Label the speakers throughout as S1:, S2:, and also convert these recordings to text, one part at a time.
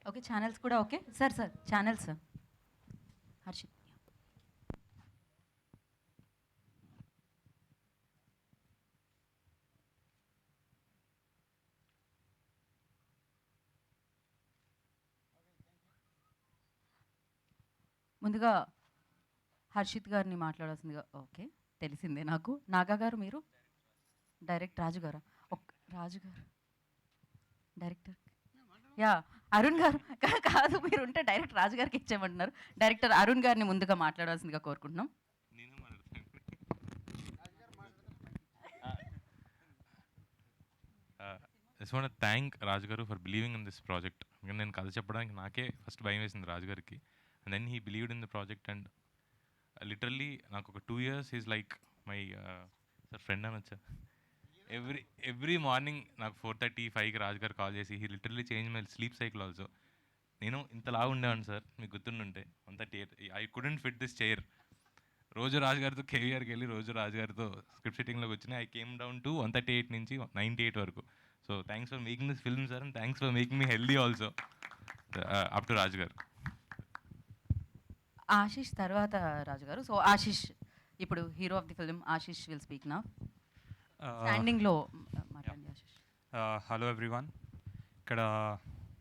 S1: Okay, channels కూడా okay sir. Channels Harshit. ముందుగా హర్షిత్ గారిని మాట్లాడాల్సిందిగా. ఓకే, తెలిసిందే నాకు. నాగా గారు మీరు డైరెక్ట్ రాజు గారా? రాజు గారు డైరెక్టర్. యా, అరుణ్ గారు కాదు, మీరు ఉంటే డైరెక్ట్ రాజు గారికి ఇచ్చేయమంటున్నారు. డైరెక్టర్ అరుణ్ గారిని ముందుగా మాట్లాడాల్సిందిగా కోరుకుంటున్నాం.
S2: Just want thank Raju garu for believing in this project. నేను కథ చెప్పడానికి నాకే ఫస్ట్ భయం వేసింది రాజు గారికి, and then he believed in the project. And literally నాకు ఒక 2 years is like my sir friend అనొచ్చా. ఎవ్రీ మార్నింగ్ నాకు 4:30-5కి రాజు గారు కాల్ చేసి he literally change my sleep cycle also. నేను ఇంతలా ఉండేవాడిని సార్, మీకు గుర్తుండుంటే 1:38. I couldn't fit this chair. రోజు రాజు గారితో కేవీఆర్కి వెళ్ళి రోజు రాజు గారితో స్క్రిప్ట్ సిట్టింగ్లోకి వచ్చిన ఐ కేమ్ డౌన్ టు 138 నుంచి 98 వరకు. So thanks for making this film sir, and thanks for making me healthy also. Up to Raju garu.
S1: Ashish తర్వాత రాజు గారు. సో ఆశీష్ ఇప్పుడు hero of the film. Ashish will speak now. స్టాండింగ్లో మాట్లాడండి ఆశీష్.
S3: Hello everyone. ఇక్కడ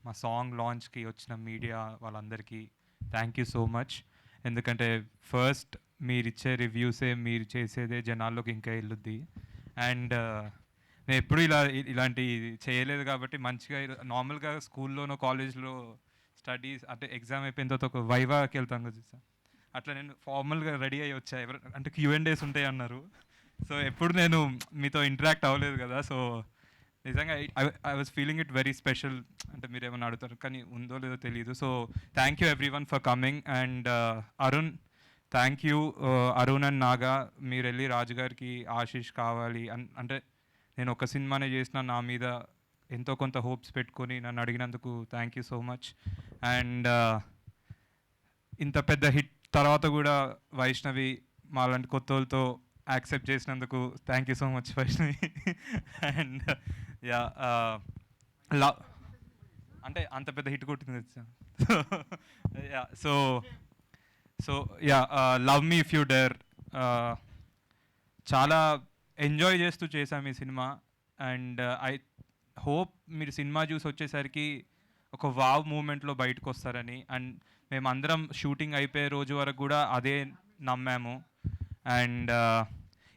S3: మా song లాంచ్కి వచ్చిన media వాళ్ళందరికీ థ్యాంక్ యూ సో మచ్. ఎందుకంటే first మీరు ఇచ్చే రివ్యూసే, మీరు చేసేదే జనాల్లోకి ఇంకా వెళ్ళుద్ది. అండ్ నేను ఎప్పుడు ఇలాంటి చేయలేదు కాబట్టి మంచిగా నార్మల్గా స్కూల్లోనో కాలేజ్లో స్టడీస్ అంటే ఎగ్జామ్ అయిపోయిన తర్వాత ఒక వైవాకి వెళ్తాను కదా సార్, అట్లా నేను ఫార్మల్గా రెడీ అయ్యి వచ్చా. అంటే Q&As ఉంటాయి అన్నారు. సో ఎప్పుడు నేను మీతో ఇంటరాక్ట్ అవ్వలేదు కదా. సో నిజంగా I was feeling it very special. అంటే మీరు ఏమైనా అడుగుతారు కానీ ఉందో లేదో తెలియదు. So thank you every one for coming. And Arun, thank you. Arun and Naga మీరు వెళ్ళి రాజు గారికి ఆశీష్ కావాలి అంటే నేను ఒక సినిమానే చేసిన, నా మీద ఎంతో కొంత హోప్స్ పెట్టుకొని నన్ను అడిగినందుకు thank you so much. And ఇంత పెద్ద హిట్ తర్వాత కూడా వైష్ణవి మాలాంటి కొత్త వాళ్ళతో యాక్సెప్ట్ చేసినందుకు thank you so much Vaishnavi. And yeah, love అంటే అంత పెద్ద హిట్ కొట్టింది. Yeah, so yeah, love me if you dare. చాలా ఎంజాయ్ చేస్తూ చేశాం ఈ సినిమా. అండ్ ఐ హోప్ మీరు సినిమా చూసి వచ్చేసరికి ఒక వావ్ మూమెంట్లో బయటకు వస్తారని. అండ్ మేమందరం షూటింగ్ అయిపోయే రోజు వరకు కూడా అదే నమ్మాము. అండ్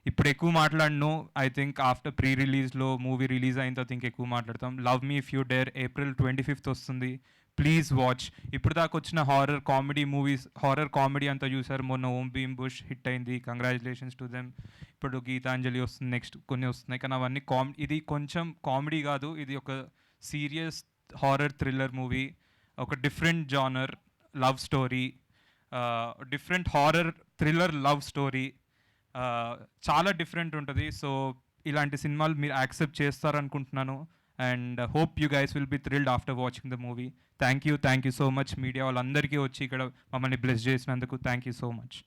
S3: ఇప్పుడు ఎక్కువ మాట్లాడను. ఐ థింక్ ఆఫ్టర్ ప్రీ రిలీజ్లో మూవీ రిలీజ్ అయిన తర్వాత ఇంకెక్కువ మాట్లాడతాం. Love me if you dare April 25th వస్తుంది. Please watch. ఇప్పుడు దాకా వచ్చిన horror comedy movies, horror comedy అంతా చూసారు. మొన్న ఓం భీమ్ బుష్ హిట్ అయింది, కంగ్రాచులేషన్స్ టు దెమ్. ఇప్పుడు గీతాంజలి వస్తుంది, నెక్స్ట్ కొన్ని వస్తున్నాయి. కానీ అవన్నీ ఇది కొంచెం కామెడీ కాదు, ఇది ఒక సీరియస్ హారర్ థ్రిల్లర్ మూవీ. ఒక different genre love story, different horror thriller love story, చాలా డిఫరెంట్ ఉంటుంది. సో ఇలాంటి సినిమాలు మీరు యాక్సెప్ట్ చేస్తారనుకుంటున్నాను. And hope you guys will be thrilled after watching the movie. Thank you so much media వాళ్ళందరికీ వచ్చి ఇక్కడ మమ్మల్ని బ్లెస్ చేసినందుకు thank you so much.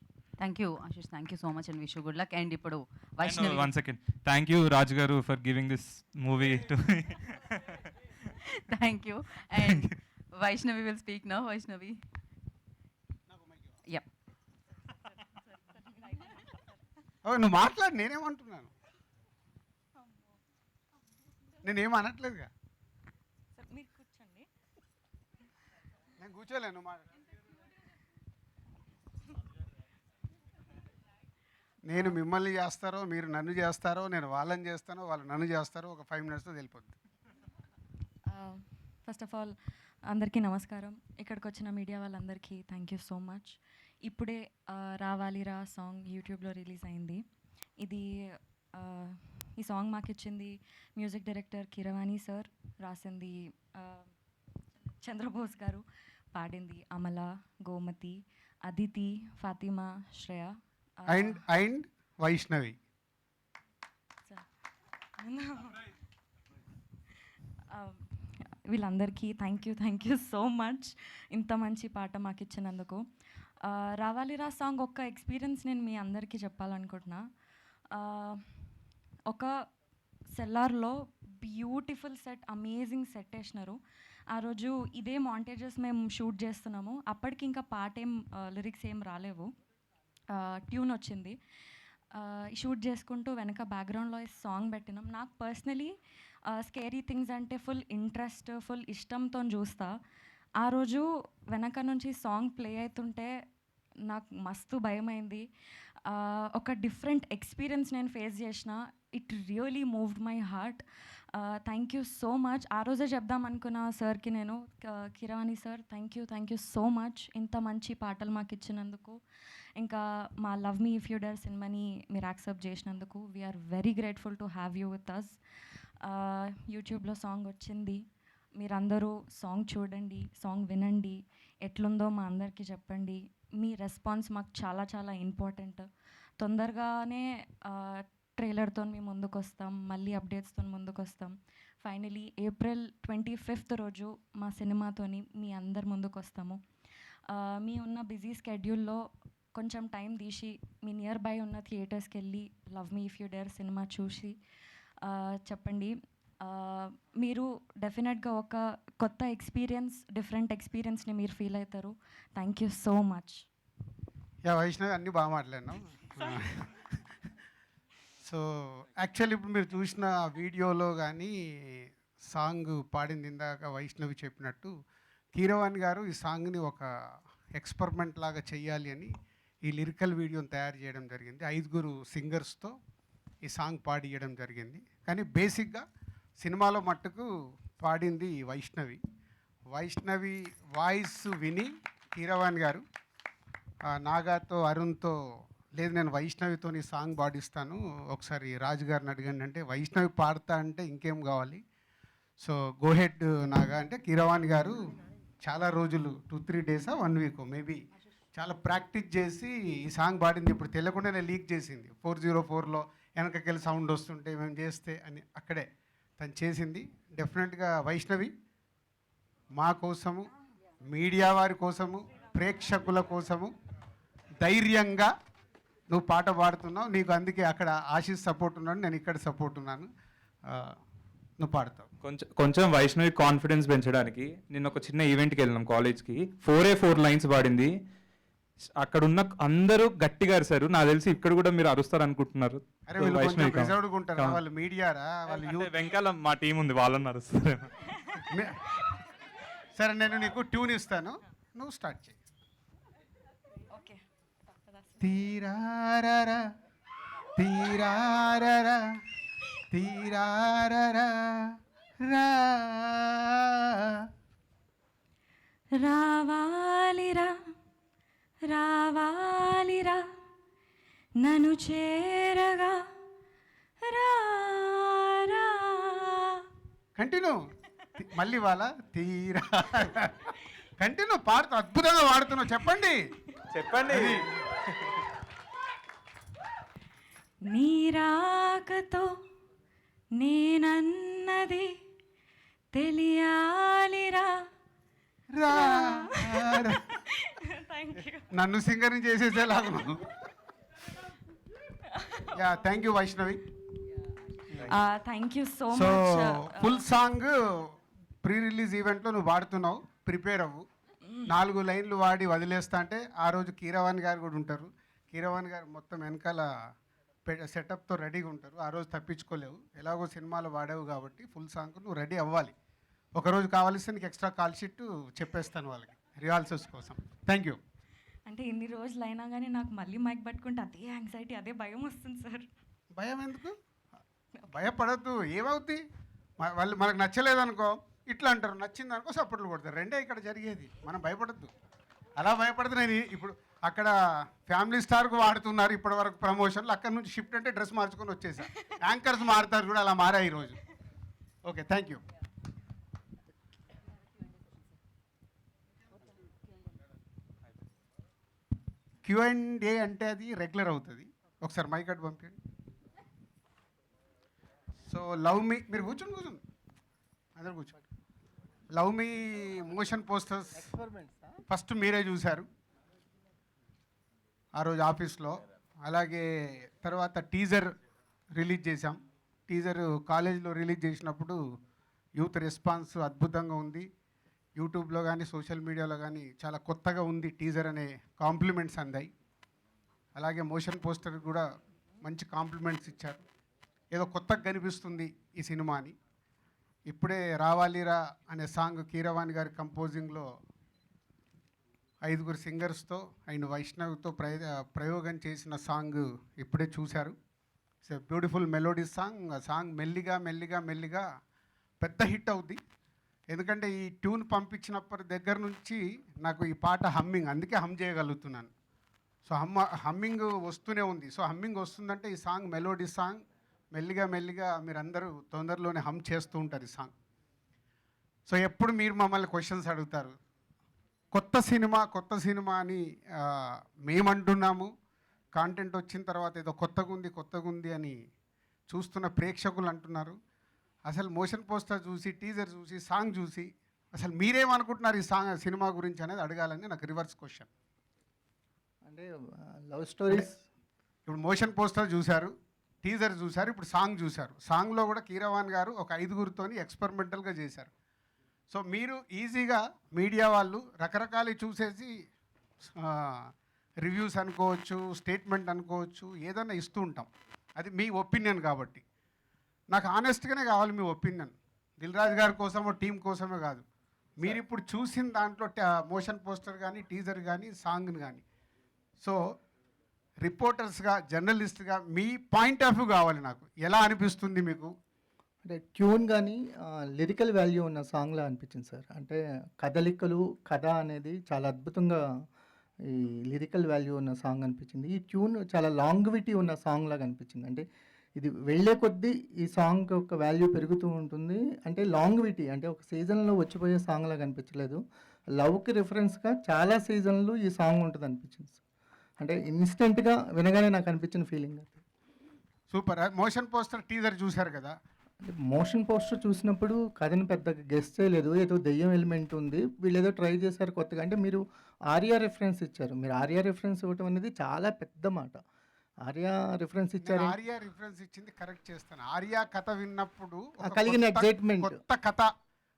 S1: Thank you Ashish, thank you so much and wish you good luck. And ఇప్పుడు Vaishnavi.
S3: 1 second. Thank you Raju garu for giving this movie to me.
S1: Thank you. And Vaishnavi will speak now. Vaishnavi. Yup.
S4: నువ్వు మాట్లాడు, నేనేమంటున్నాను? నేనేం అనట్లేదుగా.
S5: మీరు కూర్చోండి.
S4: నేను కూర్చోలేను. నేను మిమ్మల్ని చేస్తారో మీరు నన్ను చేస్తారో, నేను వాళ్ళని చేస్తానో వాళ్ళు నన్ను చేస్తారో ఒక 5 minutesతో తెలిపోద్ది.
S5: ఫస్ట్ ఆఫ్ ఆల్ అందరికీ నమస్కారం. ఇక్కడికి వచ్చిన మీడియా వాళ్ళందరికీ థ్యాంక్ యూ సో మచ్. ఇప్పుడే రావాలిరా సాంగ్ యూట్యూబ్లో రిలీజ్ అయింది. ఈ సాంగ్ మాకు ఇచ్చింది మ్యూజిక్ డైరెక్టర్ కీరవాణి సార్, రాసింది చంద్రబోస్ గారు, పాడింది అమల, గోమతి, అదితి, ఫాతిమా, శ్రేయ
S4: అండ్ వైష్ణవి.
S5: వీళ్ళందరికీ థ్యాంక్ యూ సో మచ్ ఇంత మంచి పాట మాకు ఇచ్చినందుకు. రావాలిరా సాంగ్ ఒక్క ఎక్స్పీరియన్స్ నేను మీ అందరికీ చెప్పాలనుకుంటున్నా. ఒక సెల్లార్లో బ్యూటిఫుల్ సెట్, అమేజింగ్ సెట్ వేసినారు. ఆ రోజు ఇదే మాంటేజెస్ మేము షూట్ చేస్తున్నాము. అప్పటికి ఇంకా పాట ఏం లిరిక్స్ ఏం రాలేవు, ట్యూన్ వచ్చింది. షూట్ చేసుకుంటూ వెనక బ్యాక్గ్రౌండ్లో సాంగ్ పెట్టినాం. నాకు పర్సనలీ స్కేరీ థింగ్స్ అంటే ఫుల్ ఇంట్రెస్ట్, ఫుల్ ఇష్టంతో చూస్తా. ఆ రోజు వెనక నుంచి సాంగ్ ప్లే అవుతుంటే నాకు మస్తు భయమైంది. ఒక డిఫరెంట్ ఎక్స్పీరియన్స్ నేను ఫేస్ చేసిన. It really moved my heart. Thank you so much. ఆ రోజే చెప్దాం అనుకున్న సార్కి నేను, Keeravani sir thank you so much ఇంత మంచి పాటలు మాకు ఇచ్చినందుకు. ఇంకా మా love me if you dare సినిమాని మీరు యాక్సెప్ట్ చేసినందుకు we're very grateful to have you with us. యూట్యూబ్లో సాంగ్ వచ్చింది, మీరందరూ సాంగ్ చూడండి, సాంగ్ వినండి, ఎట్లుందో మా అందరికీ చెప్పండి. మీ రెస్పాన్స్ మాకు చాలా చాలా ఇంపార్టెంట్. తొందరగానే ట్రైలర్తో మేము ముందుకు వస్తాం, మళ్ళీ అప్డేట్స్తో ముందుకు వస్తాం. ఫైనలీ April 25th రోజు మా సినిమాతోని మీ అందరి ముందుకు వస్తాము. మీ ఉన్న బిజీ స్కెడ్యూల్లో కొంచెం టైం తీసి మీ నియర్ బై ఉన్న థియేటర్స్కి వెళ్ళి love me if you dare cinema చూసి చెప్పండి. మీరు డెఫినెట్గా ఒక కొత్త ఎక్స్పీరియన్స్, డిఫరెంట్ ఎక్స్పీరియన్స్ని మీరు ఫీల్ అవుతారు. Thank you so much.
S4: Yeah Vaishnavi, అన్నీ బాగా మాట్లాడినాం. సో యాక్చువల్లీ ఇప్పుడు మీరు చూసిన వీడియోలో కానీ సాంగ్ పాడింది ఇందాక వైష్ణవి చెప్పినట్టు, కీరవాణి గారు ఈ సాంగ్ని ఒక ఎక్స్పెరిమెంట్ లాగా చెయ్యాలి అని ఈ లిరికల్ వీడియోని తయారు చేయడం జరిగింది. 5 సింగర్స్తో ఈ సాంగ్ పాడియడం జరిగింది. కానీ బేసిక్గా సినిమాలో మట్టుకు పాడింది వైష్ణవి. వైష్ణవి వాయిస్ విని కీరవాణి గారు నాగాతో, అరుణ్తో, లేదు నేను వైష్ణవితో ఈ సాంగ్ పాడిస్తాను, ఒకసారి రాజు గారిని అడగండి అంటే, వైష్ణవి పాడతా అంటే ఇంకేం కావాలి, సో గో హెడ్ నాగా అంటే, కీరవాణి గారు చాలా రోజులు 2-3 days 1 week మేబీ చాలా ప్రాక్టీస్ చేసి ఈ సాంగ్ పాడింది. ఇప్పుడు తెలియకుండానే లీక్ చేసింది. 404లో వెనకకెళ్ళి సౌండ్ వస్తుంటే మేము చేస్తే అని అక్కడే తను చేసింది. డెఫినెట్గా వైష్ణవి మా కోసము, మీడియా వారి కోసము, ప్రేక్షకుల కోసము ధైర్యంగా నువ్వు పాట పాడుతున్నావు. నీకు అందుకే అక్కడ ఆశీస్ సపోర్ట్ ఉన్నాడు, నేను ఇక్కడ సపోర్ట్ ఉన్నాను. నువ్వు పాడతావు.
S3: కొంచెం వైష్ణవి కాన్ఫిడెన్స్ పెంచడానికి నిన్న ఒక చిన్న ఈవెంట్కి వెళ్ళినాం కాలేజ్కి. 4 లైన్స్ పాడింది. అక్కడ ఉన్న అందరూ గట్టిగా అరిశారు. నాకు తెలిసి ఇక్కడ కూడా మీరు అరుస్తారు అనుకుంటున్నారు.
S4: అరే వీళ్ళు కొంచెం రిజర్వ్డ్గా ఉంటారా, వాళ్ళు మీడియారా, వాళ్ళు యూత్.
S3: వెంకాల మా టీం ఉంది, వాళ్ళని అరుస్తారు.
S4: సరే నేను నీకు ట్యూన్ ఇస్తాను, నువ్వు స్టార్ట్ చేయి.
S5: ఓకే.
S4: తీరారరా తీరారరా తీరారరా రా
S5: రావాలిరా రావాలిరా నన్ను చేరగా రా.
S4: కంటిన్యూ, మళ్ళీ వాళ్ళ తీరా కంటిన్యూ పాడుతూ అద్భుతంగా వాడుతున్నావు. చెప్పండి.
S5: నీరాకతో నేనన్నది తెలియాలిరా.
S4: రా నన్ను సింగర్ని చేసేసేలాగా. Yeah, thank you Vaishnavi.
S5: Thank you so
S4: so
S5: much.
S4: Full song pre release ఈవెంట్లో నువ్వు పాడుతున్నావు, ప్రిపేర్ అవ్వు. 4 లైన్లు వాడి వదిలేస్తా అంటే ఆ రోజు కీరవాణి గారు కూడా ఉంటారు. కీరవాణి గారు మొత్తం వెనకాల సెటప్తో రెడీగా ఉంటారు. ఆ రోజు తప్పించుకోలేవు, ఎలాగో సినిమాలో వాడావు కాబట్టి ఫుల్ సాంగ్ నువ్వు రెడీ అవ్వాలి. ఒకరోజు కావాల్సి నీకు ఎక్స్ట్రా కాల్ షీట్ చెప్పేస్తాను వాళ్ళకి రిహార్సల్స్ కోసం. Thank you.
S5: అంటే ఇన్ని రోజులు అయినా కానీ నాకు మళ్ళీ మైక్ పట్టుకుంటే అదే యాంగ్జైటీ, అదే భయం వస్తుంది సార్.
S4: భయం ఎందుకు? భయపడద్దు. ఏమవుద్ది, వాళ్ళు మనకు నచ్చలేదనుకో ఇట్లా అంటారు, నచ్చింది అనుకో సపోర్ట్లు కొడతారు. రెండే ఇక్కడ జరిగేది. మనం భయపడద్దు. అలా భయపడితే నేను ఇప్పుడు అక్కడ ఫ్యామిలీ స్టార్కు వాడుతున్నారు ఇప్పటి వరకు ప్రమోషన్లు, అక్కడ నుంచి షిఫ్ట్ అంటే డ్రెస్ మార్చుకొని వచ్చేసా. యాంకర్స్ మారుతారు కూడా, అలా మారా ఈరోజు. Okay, thank you. Q&A అంటే అది రెగ్యులర్ అవుతుంది. ఒకసారి మైక్ అటు పంపించండి. సో లవ్ మీ, మీరు కూర్చోండి అందరు కూర్చోండి. లవ్ మీ మోషన్ పోస్టర్స్ ఫస్ట్ మీరే చూశారు ఆ రోజు ఆఫీస్లో. అలాగే తర్వాత టీజర్ రిలీజ్ చేశాం. టీజర్ కాలేజీలో రిలీజ్ చేసినప్పుడు యూత్ రెస్పాన్స్ అద్భుతంగా ఉంది. యూట్యూబ్లో కానీ సోషల్ మీడియాలో కానీ చాలా కొత్తగా ఉంది టీజర్ అనే కాంప్లిమెంట్స్ అందాయి. అలాగే మోషన్ పోస్టర్ కూడా మంచి కాంప్లిమెంట్స్ ఇచ్చారు. ఏదో కొత్తగా కనిపిస్తుంది ఈ సినిమా అని. ఇప్పుడే రావాలిరా అనే సాంగ్ కీరవాణి గారి కంపోజింగ్లో 5 సింగర్స్తో అండ్ వైష్ణవ్తో ప్రయోగం చేసిన సాంగ్ ఇప్పుడే చూశారు. It's a beautiful melody song. ఆ సాంగ్ మెల్లిగా మెల్లిగా మెల్లిగా పెద్ద హిట్ అవుద్ది. ఎందుకంటే ఈ ట్యూన్ పంపించినప్పటి దగ్గర నుంచి నాకు ఈ పాట హమ్మింగ్, అందుకే హమ్ చేయగలుగుతున్నాను. సో హమ్మింగ్ వస్తూనే ఉంది. సో హమ్మింగ్ వస్తుందంటే ఈ సాంగ్ మెలోడీ సాంగ్. మెల్లిగా మెల్లిగా మీరందరూ తొందరలోనే హమ్ చేస్తూ ఉంటారు ఈ సాంగ్. సో ఎప్పుడు మీరు మమ్మల్ని క్వశ్చన్స్ అడుగుతారు, కొత్త సినిమా అని మేమంటున్నాము. కాంటెంట్ వచ్చిన తర్వాత ఏదో కొత్తగా ఉంది అని చూస్తున్న ప్రేక్షకులు అంటున్నారు. అసలు మోషన్ పోస్టర్ చూసి, టీజర్ చూసి, సాంగ్ చూసి అసలు మీరేమనుకుంటున్నారు ఈ సినిమా గురించి అనేది అడగాలని నాకు రివర్స్ క్వశ్చన్.
S6: అంటే లవ్ స్టోరీస్
S4: ఇప్పుడు మోషన్ పోస్టర్ చూశారు, టీజర్ చూశారు, ఇప్పుడు సాంగ్ చూశారు. సాంగ్లో కూడా కీరవాణి గారు ఒక 5 ఎక్స్పెరిమెంటల్గా చేశారు. సో మీరు ఈజీగా మీడియా వాళ్ళు రకరకాలు చూసేసి రివ్యూస్ అనుకోవచ్చు, స్టేట్మెంట్ అనుకోవచ్చు, ఏదైనా ఇస్తూ ఉంటాం. అది మీ ఒపీనియన్ కాబట్టి నాకు ఆనెస్ట్గానే కావాలి మీ ఒపీనియన్. దిల్ రాజు గారి కోసమో టీం కోసమే కాదు. మీరు ఇప్పుడు చూసిన దాంట్లో మోషన్ పోస్టర్ కానీ, టీజర్ కానీ, సాంగ్ని కానీ, సో రిపోర్టర్స్గా, జర్నలిస్ట్గా మీ పాయింట్ ఆఫ్ వ్యూ కావాలి నాకు. ఎలా అనిపిస్తుంది మీకు?
S6: అంటే ట్యూన్ కానీ లిరికల్ వాల్యూ ఉన్న సాంగ్లా అనిపించింది సార్. అంటే కదలికలు, కథ అనేది చాలా అద్భుతంగా ఈ లిరికల్ వాల్యూ ఉన్న సాంగ్ అనిపించింది. ఈ ట్యూన్ చాలా లాంగ్విటీ ఉన్న సాంగ్ లాగా అనిపించింది. అంటే ఇది వెళ్ళే కొద్దీ ఈ సాంగ్ యొక్క వాల్యూ పెరుగుతూ ఉంటుంది. అంటే లాంగ్విటీ అంటే ఒక సీజన్లో వచ్చిపోయే సాంగ్ లాగా అనిపించలేదు. లవ్కి రిఫరెన్స్గా చాలా సీజన్లు ఈ సాంగ్ ఉంటుంది అనిపించింది సార్. అంటే ఇన్స్టెంట్గా వినగానే నాకు అనిపించిన ఫీలింగ్ అది.
S4: సూపర్. మోషన్ పోస్టర్, టీజర్ చూశారు కదా?
S6: అంటే మోషన్ పోస్టర్ చూసినప్పుడు కథను పెద్దగా గెస్ట్ చేయలేదు. ఏదో దెయ్యం ఎలిమెంట్ ఉంది, వీళ్ళు ఏదో ట్రై చేశారు కొత్తగా. అంటే మీరు ఆర్యా రెఫరెన్స్ ఇచ్చారు. మీరు ఆర్యా రెఫరెన్స్ ఇవ్వటం అనేది చాలా పెద్ద మాట. ఆర్యా రిఫరెన్స్ ఇచ్చారు.
S4: ఆర్యా రిఫరెన్స్ ఇచ్చింది కరెక్ట్ చేస్తాను. ఆర్యా కథ విన్నప్పుడు ఒక
S6: కలిగిన
S4: కొత్త-
S6: excitement.
S4: కొత్త కథ,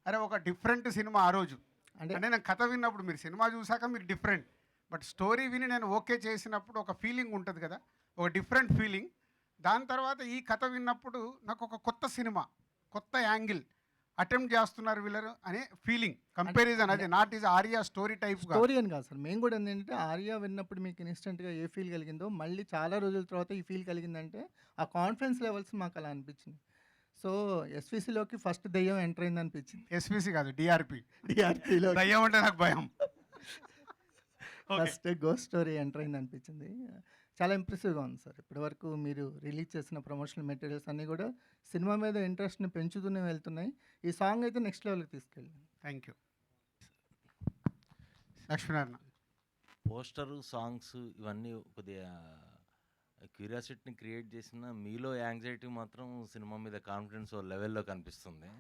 S4: అరే ఒక డిఫరెంట్ సినిమా ఆ రోజు.
S6: అంటే
S4: అంటే నేను కథ విన్నప్పుడు, మీరు సినిమా చూసాక మీకు డిఫరెంట్, బట్ స్టోరీ విని నేను ఓకే చేసినప్పుడు ఒక ఫీలింగ్ ఉంటుంది కదా, ఒక డిఫరెంట్ ఫీలింగ్. దాని తర్వాత ఈ కథ విన్నప్పుడు నాకు ఒక కొత్త సినిమా, కొత్త యాంగిల్ అటెంప్ట్ చేస్తున్నారు వీళ్ళరు అనే ఫీలింగ్, కంపారిజన్. అది not is Arya story type.
S6: Story అని కాదు సార్, మేము కూడా ఏంటంటే ఆర్యా విన్నప్పుడు మీకు ఇన్స్టెంట్గా ఏ ఫీల్ కలిగిందో మళ్ళీ చాలా రోజుల తర్వాత ఈ ఫీల్ కలిగిందంటే ఆ కాన్ఫిడెన్స్ లెవెల్స్ మాకు అలా అనిపించింది. సో ఎస్విసిలోకి ఫస్ట్ దెయ్యం ఎంటర్ అయింది అనిపించింది.
S4: ఎస్విసి కాదు, డిఆర్పి.
S6: డిఆర్పిలో
S4: దయ్యం అంటే నాకు భయం.
S6: ఫస్ట్ గోస్ట్ స్టోరీ ఎంటర్ అయింది అనిపించింది. చాలా ఇంప్రెసివ్గా ఉంది సార్. ఇప్పటివరకు మీరు రిలీజ్ చేసిన ప్రమోషనల్ మెటీరియల్స్ అన్నీ కూడా సినిమా మీద ఇంట్రెస్ట్ని పెంచుతూనే వెళ్తున్నాయి. ఈ సాంగ్ అయితే నెక్స్ట్ లెవెల్కి తీసుకెళ్ళింది.
S4: Thank you. Lakshminarayana.
S7: Poster, songs ఇవన్నీ కొద్దిగా క్యూరియాసిటీని క్రియేట్ చేసిన మీలో యాంగ్జైటీ మాత్రం సినిమా మీద కాన్ఫిడెన్స్ లెవెల్లో కనిపిస్తుంది.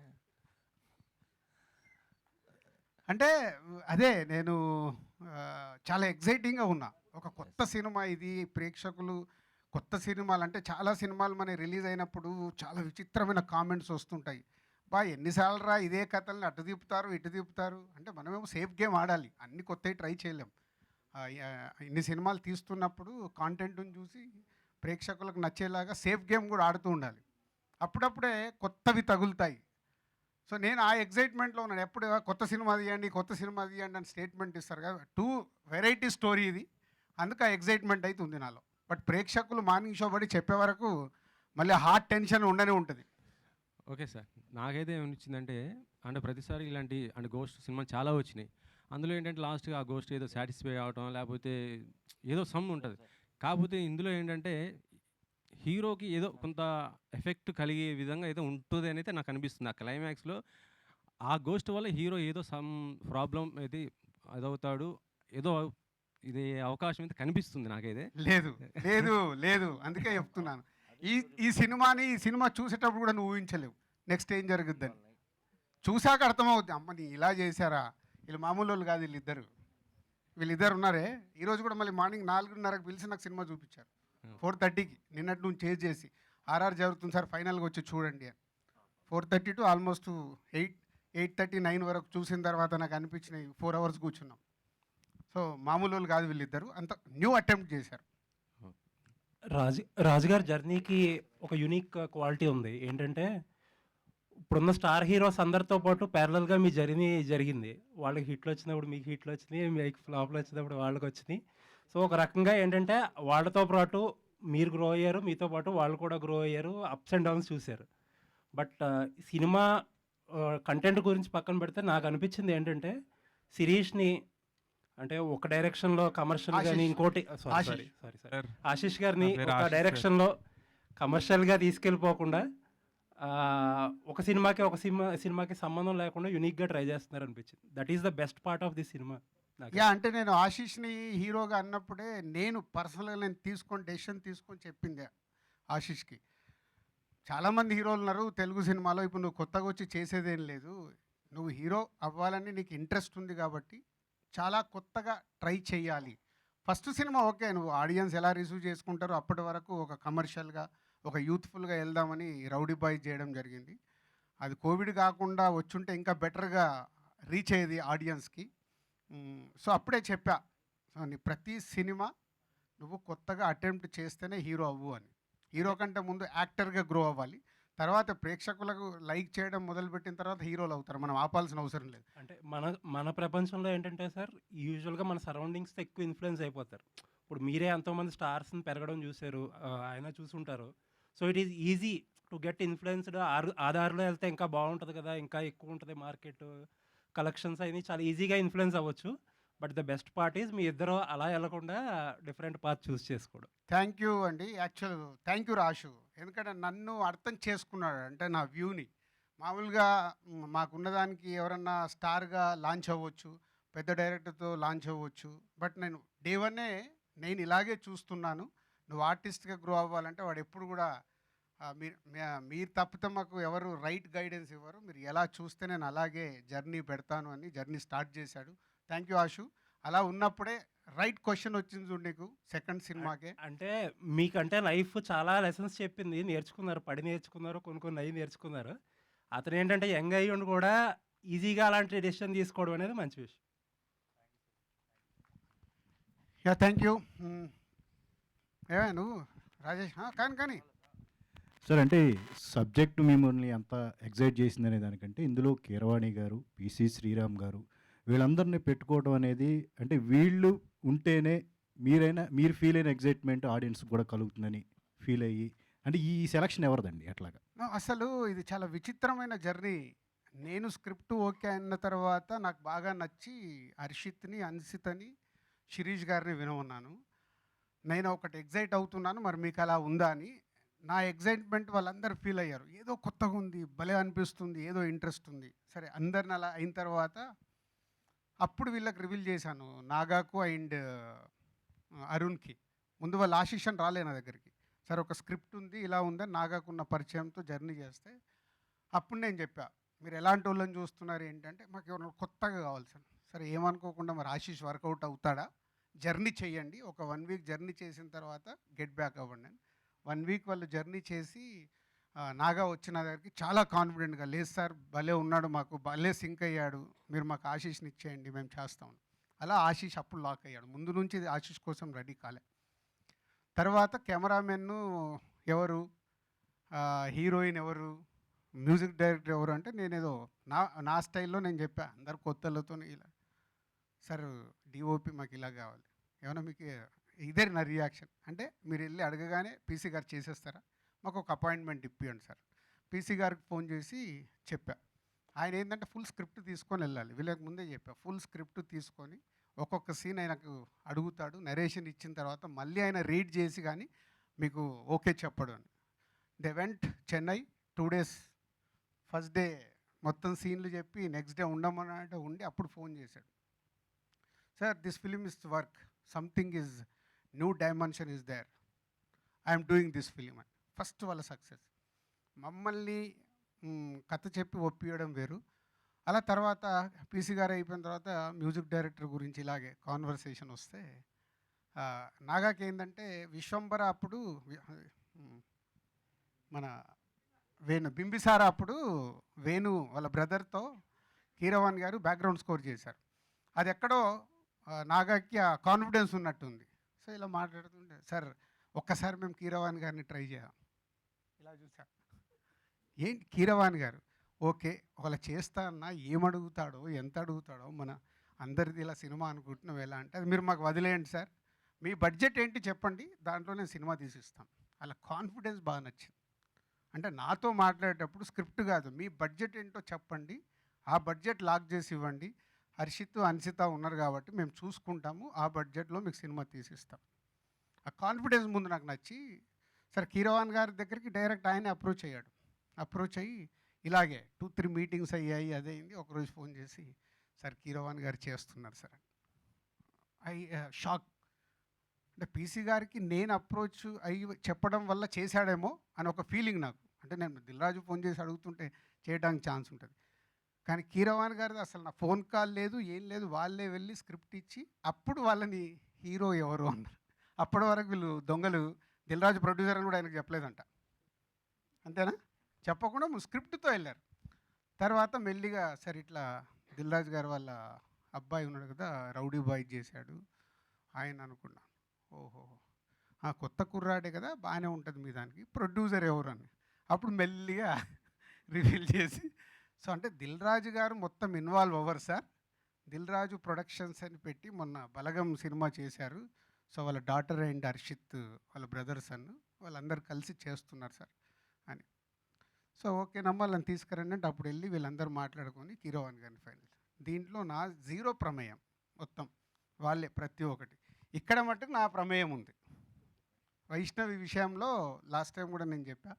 S4: అంటే అదే నేను చాలా ఎగ్జైటింగ్గా ఉన్నా. ఒక కొత్త సినిమా ఇది. ప్రేక్షకులు కొత్త సినిమాలు అంటే చాలా సినిమాలు మనకి రిలీజ్ అయినప్పుడు చాలా విచిత్రమైన కామెంట్స్ వస్తుంటాయి. ఎన్నిసార్లు రా ఇదే కథల్ని అటు తిప్పుతారు ఇటు తిప్పుతారు. అంటే మనమేమో సేఫ్ గేమ్ ఆడాలి, అన్ని కొత్తవి ట్రై చేయలేం. ఇన్ని సినిమాలు తీస్తున్నప్పుడు కాంటెంట్ని చూసి ప్రేక్షకులకు నచ్చేలాగా సేఫ్ గేమ్ కూడా ఆడుతూ ఉండాలి. అప్పుడప్పుడే కొత్తవి తగులుతాయి. సో నేను ఆ ఎగ్జైట్మెంట్లో ఉన్నాను. ఎప్పుడు కొత్త సినిమా తీయండి అని స్టేట్మెంట్ ఇస్తారు కదా. 2 వెరైటీ స్టోరీ ఇది, అందుకు ఆ ఎగ్జైట్మెంట్ అయితే ఉంది నాలో. బట్ ప్రేక్షకులు మార్నింగ్ షో పడి చెప్పే వరకు మళ్ళీ హార్ట్ టెన్షన్ ఉండనే ఉంటుంది.
S8: ఓకే సార్, నాకైతే ఏమనిచ్చిందంటే అంటే ప్రతిసారి ఇలాంటి అంటే గోస్ట్ సినిమాలు చాలా వచ్చినాయి. అందులో ఏంటంటే లాస్ట్గా ఆ గోస్ట్ ఏదో సాటిస్ఫై అవటం లేకపోతే ఏదో సమ్ ఉంటుంది. కాకపోతే ఇందులో ఏంటంటే హీరోకి ఏదో కొంత ఎఫెక్ట్ కలిగే విధంగా ఏదో ఉంటుంది అని అయితే నాకు అనిపిస్తుంది. ఆ క్లైమాక్స్లో ఆ గోస్ట్ వల్ల హీరో ఏదో సమ్ ప్రాబ్లం అయితే అదవుతాడు, ఏదో ఇది అవకాశం అయితే కనిపిస్తుంది నాకైతే.
S4: లేదు లేదు లేదు, అందుకే చెప్తున్నాను. ఈ సినిమా చూసేటప్పుడు కూడా నువ్వు ఊహించలేవు నెక్స్ట్ ఏం జరుగుద్దని. చూశాక అర్థమవుద్ది, అమ్మని ఇలా చేశారా, వీళ్ళు మామూలు వాళ్ళు కాదు, వీళ్ళిద్దరు ఉన్నారే. ఈరోజు కూడా మళ్ళీ మార్నింగ్ 4:30కి పిలిచి నాకు సినిమా చూపించారు 4:30కి. నిన్నటి నుంచి చేసి ఆర్ఆర్ జరుగుతుంది సార్ ఫైనల్గా వచ్చి చూడండి అని. 4:30 టు ఆల్మోస్ట్ 8:30-9 వరకు చూసిన తర్వాత నాకు అనిపించినాయి 4 అవర్స్ కూర్చున్నాం. సో మామూలు వాళ్ళు కాదు వీళ్ళిద్దరు, అంత న్యూ అటెంప్ట్ చేశారు.
S9: రాజుగారి జర్నీకి ఒక యూనిక్ క్వాలిటీ ఉంది. ఏంటంటే ఇప్పుడున్న స్టార్ హీరోస్ అందరితో పాటు ప్యారలల్గా మీ జర్నీ జరిగింది. వాళ్ళకి హిట్లు వచ్చినప్పుడు మీకు హిట్లు వచ్చినాయి, మీకు ఫ్లాప్లు వచ్చినప్పుడు వాళ్ళకి వచ్చినాయి. సో ఒక రకంగా ఏంటంటే వాళ్ళతో పాటు మీరు గ్రో అయ్యారు, మీతో పాటు వాళ్ళు కూడా గ్రో అయ్యారు, అప్స్ అండ్ డౌన్స్ చూశారు. బట్ సినిమా కంటెంట్ గురించి పక్కన పెడితే నాకు అనిపించింది ఏంటంటే శిరీష్ని అంటే ఒక డైరెక్షన్లో కమర్షియల్ కానీ
S4: ఆశీష్.
S9: ఇంకోటి
S4: ఆశీష్.
S9: సారీ
S3: సార్
S9: ఆశీష్ గారిని
S3: నా పేరు
S9: ఒక
S3: ఆశీష్ సార్.
S9: డైరెక్షన్లో కమర్షియల్గా తీసుకెళ్ళిపోకుండా ఒక సినిమాకి సంబంధం లేకుండా యూనిక్గా ట్రై చేస్తున్నారు అనిపించింది. That is the best part of the cinema.
S4: Yeah అంటే నేను ఆశీష్ని హీరోగా అన్నప్పుడే నేను పర్సనల్గా నేను డెసిషన్ తీసుకొని చెప్పింది ఆశీష్కి. చాలామంది హీరోలు ఉన్నారు తెలుగు సినిమాలో, ఇప్పుడు నువ్వు కొత్తగా వచ్చి చేసేదేం లేదు, నువ్వు హీరో అవ్వాలని నీకు ఇంట్రెస్ట్ ఉంది కాబట్టి చాలా కొత్తగా ట్రై చేయాలి. ఫస్ట్ సినిమా ఓకే, నువ్వు ఆడియన్స్ ఎలా రిసీవ్ చేసుకుంటారో అప్పటి వరకు ఒక కమర్షియల్గా ఒక యూత్ఫుల్గా వెళ్దామని రౌడీ బాయ్ చేయడం జరిగింది. అది కోవిడ్ కాకుండా వచ్చుంటే ఇంకా బెటర్గా రీచ్ అయ్యేది ఆడియన్స్కి. సో అప్పుడే చెప్పా, సో నీ ప్రతి సినిమా నువ్వు కొత్తగా అటెంప్ట్ చేస్తేనే హీరో అవ్వు అని. హీరో కంటే ముందు యాక్టర్గా గ్రో అవ్వాలి, తర్వాత ప్రేక్షకులకు లైక్ చేయడం మొదలుపెట్టిన తర్వాత హీరోలు అవుతారు, మనం ఆపాల్సిన అవసరం లేదు.
S9: అంటే మన ప్రపంచంలో ఏంటంటే సార్ యూజువల్గా మన సరౌండింగ్స్తో ఎక్కువ ఇన్ఫ్లుయెన్స్ అయిపోతారు. ఇప్పుడు మీరే ఎంతోమంది స్టార్స్ని పెరగడం చూశారు, ఆయన చూసుంటారు. So it is easy to get influenced. ఆధార్లో వెళ్తే ఇంకా బాగుంటుంది కదా, ఇంకా ఎక్కువ ఉంటుంది మార్కెట్, కలెక్షన్స్ అయినా చాలా ఈజీగా ఇన్ఫ్లుయెన్స్ అవ్వచ్చు. But the best part is మీ ఇద్దరు అలా వెళ్ళకుండా డిఫరెంట్ పాత్ చూస్ చేసుకోవడం.
S4: థ్యాంక్ యూ అండి, యాక్చువల్ థ్యాంక్ యూ రాషు, ఎందుకంటే నన్ను అర్థం చేసుకున్నాడు, అంటే నా వ్యూని. మామూలుగా మాకున్నదానికి ఎవరన్నా స్టార్గా లాంచ్ అవ్వచ్చు, పెద్ద డైరెక్టర్తో లాంచ్ అవ్వచ్చు, బట్ నేను డే వన్నే నేను ఇలాగే చూస్తున్నాను, నువ్వు ఆర్టిస్ట్గా గ్రో అవ్వాలంటే వాడు ఎప్పుడు కూడా మీరు తప్పితే మాకు ఎవరు రైట్ గైడెన్స్ ఇవ్వరు, మీరు ఎలా చూస్తే నేను అలాగే జర్నీ పెడతాను అని జర్నీ స్టార్ట్ చేశాడు. Thank you Ashu. అలా ఉన్నప్పుడే రైట్ క్వశ్చన్ వచ్చింది చూడు నీకు సెకండ్ సినిమాకే.
S9: అంటే మీకంటే లైఫ్ చాలా లెసన్స్ చెప్పింది, నేర్చుకున్నారు, పడి నేర్చుకున్నారు, కొన్ని అయ్యి నేర్చుకున్నారు. అతను ఏంటంటే యంగ్ అయ్యి ఉండి కూడా ఈజీగా అలాంటి డెసిషన్ తీసుకోవడం అనేది మంచి విషయం.
S4: Yeah thank you. ఏమే నువ్వు రాజేష్ కానీ
S10: సార్ అంటే సబ్జెక్టు మిమ్మల్ని అంత ఎగ్జైట్ చేసిందనే దానికంటే ఇందులో కీరవాణి గారు, పిసి శ్రీరామ్ గారు వీళ్ళందరినీ పెట్టుకోవడం అనేది అంటే వీళ్ళు ఉంటేనే మీరు ఫీల్ అయిన ఎగ్జైట్మెంట్ ఆడియన్స్కి కూడా కలుగుతుందని ఫీల్ అయ్యి అంటే ఈ సెలక్షన్ ఎవరిదండి ఎట్లాగా?
S4: అసలు ఇది చాలా విచిత్రమైన జర్నీ. నేను స్క్రిప్ట్ ఓకే అన్న తర్వాత నాకు బాగా నచ్చి హర్షిత్ని, అన్సితని, శిరీష్ గారిని వినమన్నాను. నేను ఒకటి ఎగ్జైట్ అవుతున్నాను, మరి మీకు అలా ఉందా అని. నా ఎగ్జైట్మెంట్ వాళ్ళందరూ ఫీల్ అయ్యారు, ఏదో కొత్తగా ఉంది, భలే అనిపిస్తుంది, ఏదో ఇంట్రెస్ట్ ఉంది. సరే అందరిని అలా అయిన తర్వాత అప్పుడు వీళ్ళకి రివీల్ చేశాను, నాగాకు అండ్ అరుణ్కి. ముందు వాళ్ళు ఆశీష్ అని రాలే నా దగ్గరికి. సరే ఒక స్క్రిప్ట్ ఉంది, ఇలా ఉందని నాగాకున్న పరిచయంతో జర్నీ చేస్తే అప్పుడు నేను చెప్పా, మీరు ఎలాంటి వాళ్ళని చూస్తున్నారు ఏంటంటే మాకు ఎవరైనా కొత్తగా కావాలి సార్. సరే ఏమనుకోకుండా మరి ఆశీష్ వర్కౌట్ అవుతాడా, జర్నీ చేయండి, ఒక 1 వీక్ జర్నీ చేసిన తర్వాత గెట్ బ్యాక్ అవ్వండి అని. 1 వీక్ వాళ్ళు జర్నీ చేసి నాగా వచ్చిన దగ్గరికి చాలా కాన్ఫిడెంట్గా, లేదు సార్ భలే ఉన్నాడు, మాకు భలే సింక్ అయ్యాడు, మీరు మాకు ఆశీష్ని ఇచ్చేయండి మేము చేస్తాం. అలా ఆశీష్ అప్పుడు లాక్ అయ్యాడు. ముందు నుంచి ఆశీష్ కోసం రెడీ కాలే. తర్వాత కెమెరామెన్ను ఎవరు, హీరోయిన్ ఎవరు, మ్యూజిక్ డైరెక్టర్ ఎవరు అంటే నేనేదో నా స్టైల్లో నేను చెప్పా, అందరు కొత్తలతో ఇలా సార్ డిఓపి మాకు ఇలా కావాలి, ఏమైనా మీకు ఇదే నా రియాక్షన్. అంటే మీరు వెళ్ళి అడగగానే పీసీ గారు చేసేస్తారా, మాకు ఒక అపాయింట్మెంట్ ఇప్పియండి సార్. పీసీ గారికి ఫోన్ చేసి చెప్పా. ఆయన ఏంటంటే ఫుల్ స్క్రిప్ట్ తీసుకొని వెళ్ళాలి, వీళ్ళకి ముందే చెప్పా, ఫుల్ స్క్రిప్ట్ తీసుకొని ఒక్కొక్క సీన్ ఆయనకు అడుగుతాడు, నరేషన్ ఇచ్చిన తర్వాత మళ్ళీ ఆయన రీడ్ చేసి కానీ మీకు ఓకే చెప్పడు అని. They went Chennai 2 days. First day మొత్తం సీన్లు చెప్పి నెక్స్ట్ డే ఉండమన్నట్టు ఉండి అప్పుడు ఫోన్ చేశాడు, sir this film is work, something is new dimension is there, I'm doing this film అని. ఫస్ట్ వాళ్ళ సక్సెస్. మమ్మల్ని కథ చెప్పి ఒప్పియడం వేరు. అలా తర్వాత పీసీ గారు అయిపోయిన తర్వాత మ్యూజిక్ డైరెక్టర్ గురించి ఇలాగే కాన్వర్సేషన్ వస్తే నాగాకి ఏంటంటే విశ్వంబర అప్పుడు మన వేణు బింబిసార అప్పుడు వేణు వాళ్ళ బ్రదర్తో కీరవాణి గారు బ్యాక్గ్రౌండ్ స్కోర్ చేశారు. అది ఎక్కడో నాగాకి ఆ కాన్ఫిడెన్స్ ఉన్నట్టుంది. సో ఇలా మాట్లాడుతుంటే సార్ ఒక్కసారి మేము కీరవాణి గారిని ట్రై చేయాం. ఇలా చూసాం, ఏంటి కీరవాణి గారు ఓకే ఒకవేళ చేస్తా అన్నా ఏమడుగుతాడో ఎంత అడుగుతాడో మన అందరిది ఇలా సినిమా అనుకుంటున్నాం ఎలా అంటే అది మీరు మాకు వదిలేయండి సార్, మీ బడ్జెట్ ఏంటి చెప్పండి, దాంట్లో నేను సినిమా తీసిస్తాం. అలా కాన్ఫిడెన్స్ బాగా నచ్చింది. అంటే నాతో మాట్లాడేటప్పుడు స్క్రిప్ట్ కాదు, మీ బడ్జెట్ ఏంటో చెప్పండి, ఆ బడ్జెట్ లాక్ చేసి ఇవ్వండి, హర్షిత్ అన్సిత ఉన్నారు కాబట్టి మేము చూసుకుంటాము, ఆ బడ్జెట్లో మీకు సినిమా తీసిస్తాం. ఆ కాన్ఫిడెన్స్ ముందు నాకు నచ్చి సార్ కీరవాణి గారి దగ్గరికి డైరెక్ట్ ఆయన అప్రోచ్ అయ్యి ఇలాగే 2-3 మీటింగ్స్ అయ్యాయి, అదైంది. ఒకరోజు ఫోన్ చేసి సార్ కీరవాణి గారు చేస్తున్నారు సార్. షాక్. అంటే పీసీ గారికి నేను అప్రోచ్ అయ్యి చెప్పడం వల్ల చేశాడేమో అని ఒక ఫీలింగ్ నాకు. అంటే నేను దిల్రాజు ఫోన్ చేసి అడుగుతుంటే చేయడానికి ఛాన్స్ ఉంటుంది, కానీ కీరవాణి గారిది అసలు నా ఫోన్ కాల్ లేదు, ఏం లేదు. వాళ్ళే వెళ్ళి స్క్రిప్ట్ ఇచ్చి అప్పుడు వాళ్ళని హీరో ఎవరు అన్నారు. అప్పటి వరకు వీళ్ళు దొంగలు, దిల్రాజు ప్రొడ్యూసర్ అని కూడా ఆయనకు చెప్పలేదంట. అంతేనా? చెప్పకుండా స్క్రిప్ట్తో వెళ్ళారు. తర్వాత మెల్లిగా సార్ ఇట్లా దిల్రాజు గారు వాళ్ళ అబ్బాయి ఉన్నాడు కదా, రౌడీ బాయ్ చేశాడు ఆయన అనుకున్నా. ఓహో కొత్త కుర్రాడే కదా, బాగానే ఉంటుంది మీ దానికి, ప్రొడ్యూసర్ ఎవరు అని అప్పుడు మెల్లిగా రివీల్ చేసి, సో అంటే దిల్రాజు గారు మొత్తం ఇన్వాల్వ్ అవ్వరు సార్, దిల్రాజు ప్రొడక్షన్స్ అని పెట్టి మొన్న బలగం సినిమా చేశారు. సో వాళ్ళ డాటర్ అండ్ హర్షిత్ వాళ్ళ బ్రదర్స్ వాళ్ళందరూ కలిసి చేస్తున్నారు సార్ అని. సో ఓకే నమ్మాలని తీసుకురండి అంటే అప్పుడు వెళ్ళి వీళ్ళందరూ మాట్లాడుకొని కీరవాణి గారిని ఫైనల్. దీంట్లో నా జీరో ప్రమేయం, మొత్తం వాళ్ళే ప్రతి ఒక్కటి. ఇక్కడ మట్టుకు నా ప్రమేయం ఉంది. వైష్ణవి విషయంలో లాస్ట్ టైం కూడా నేను చెప్పా,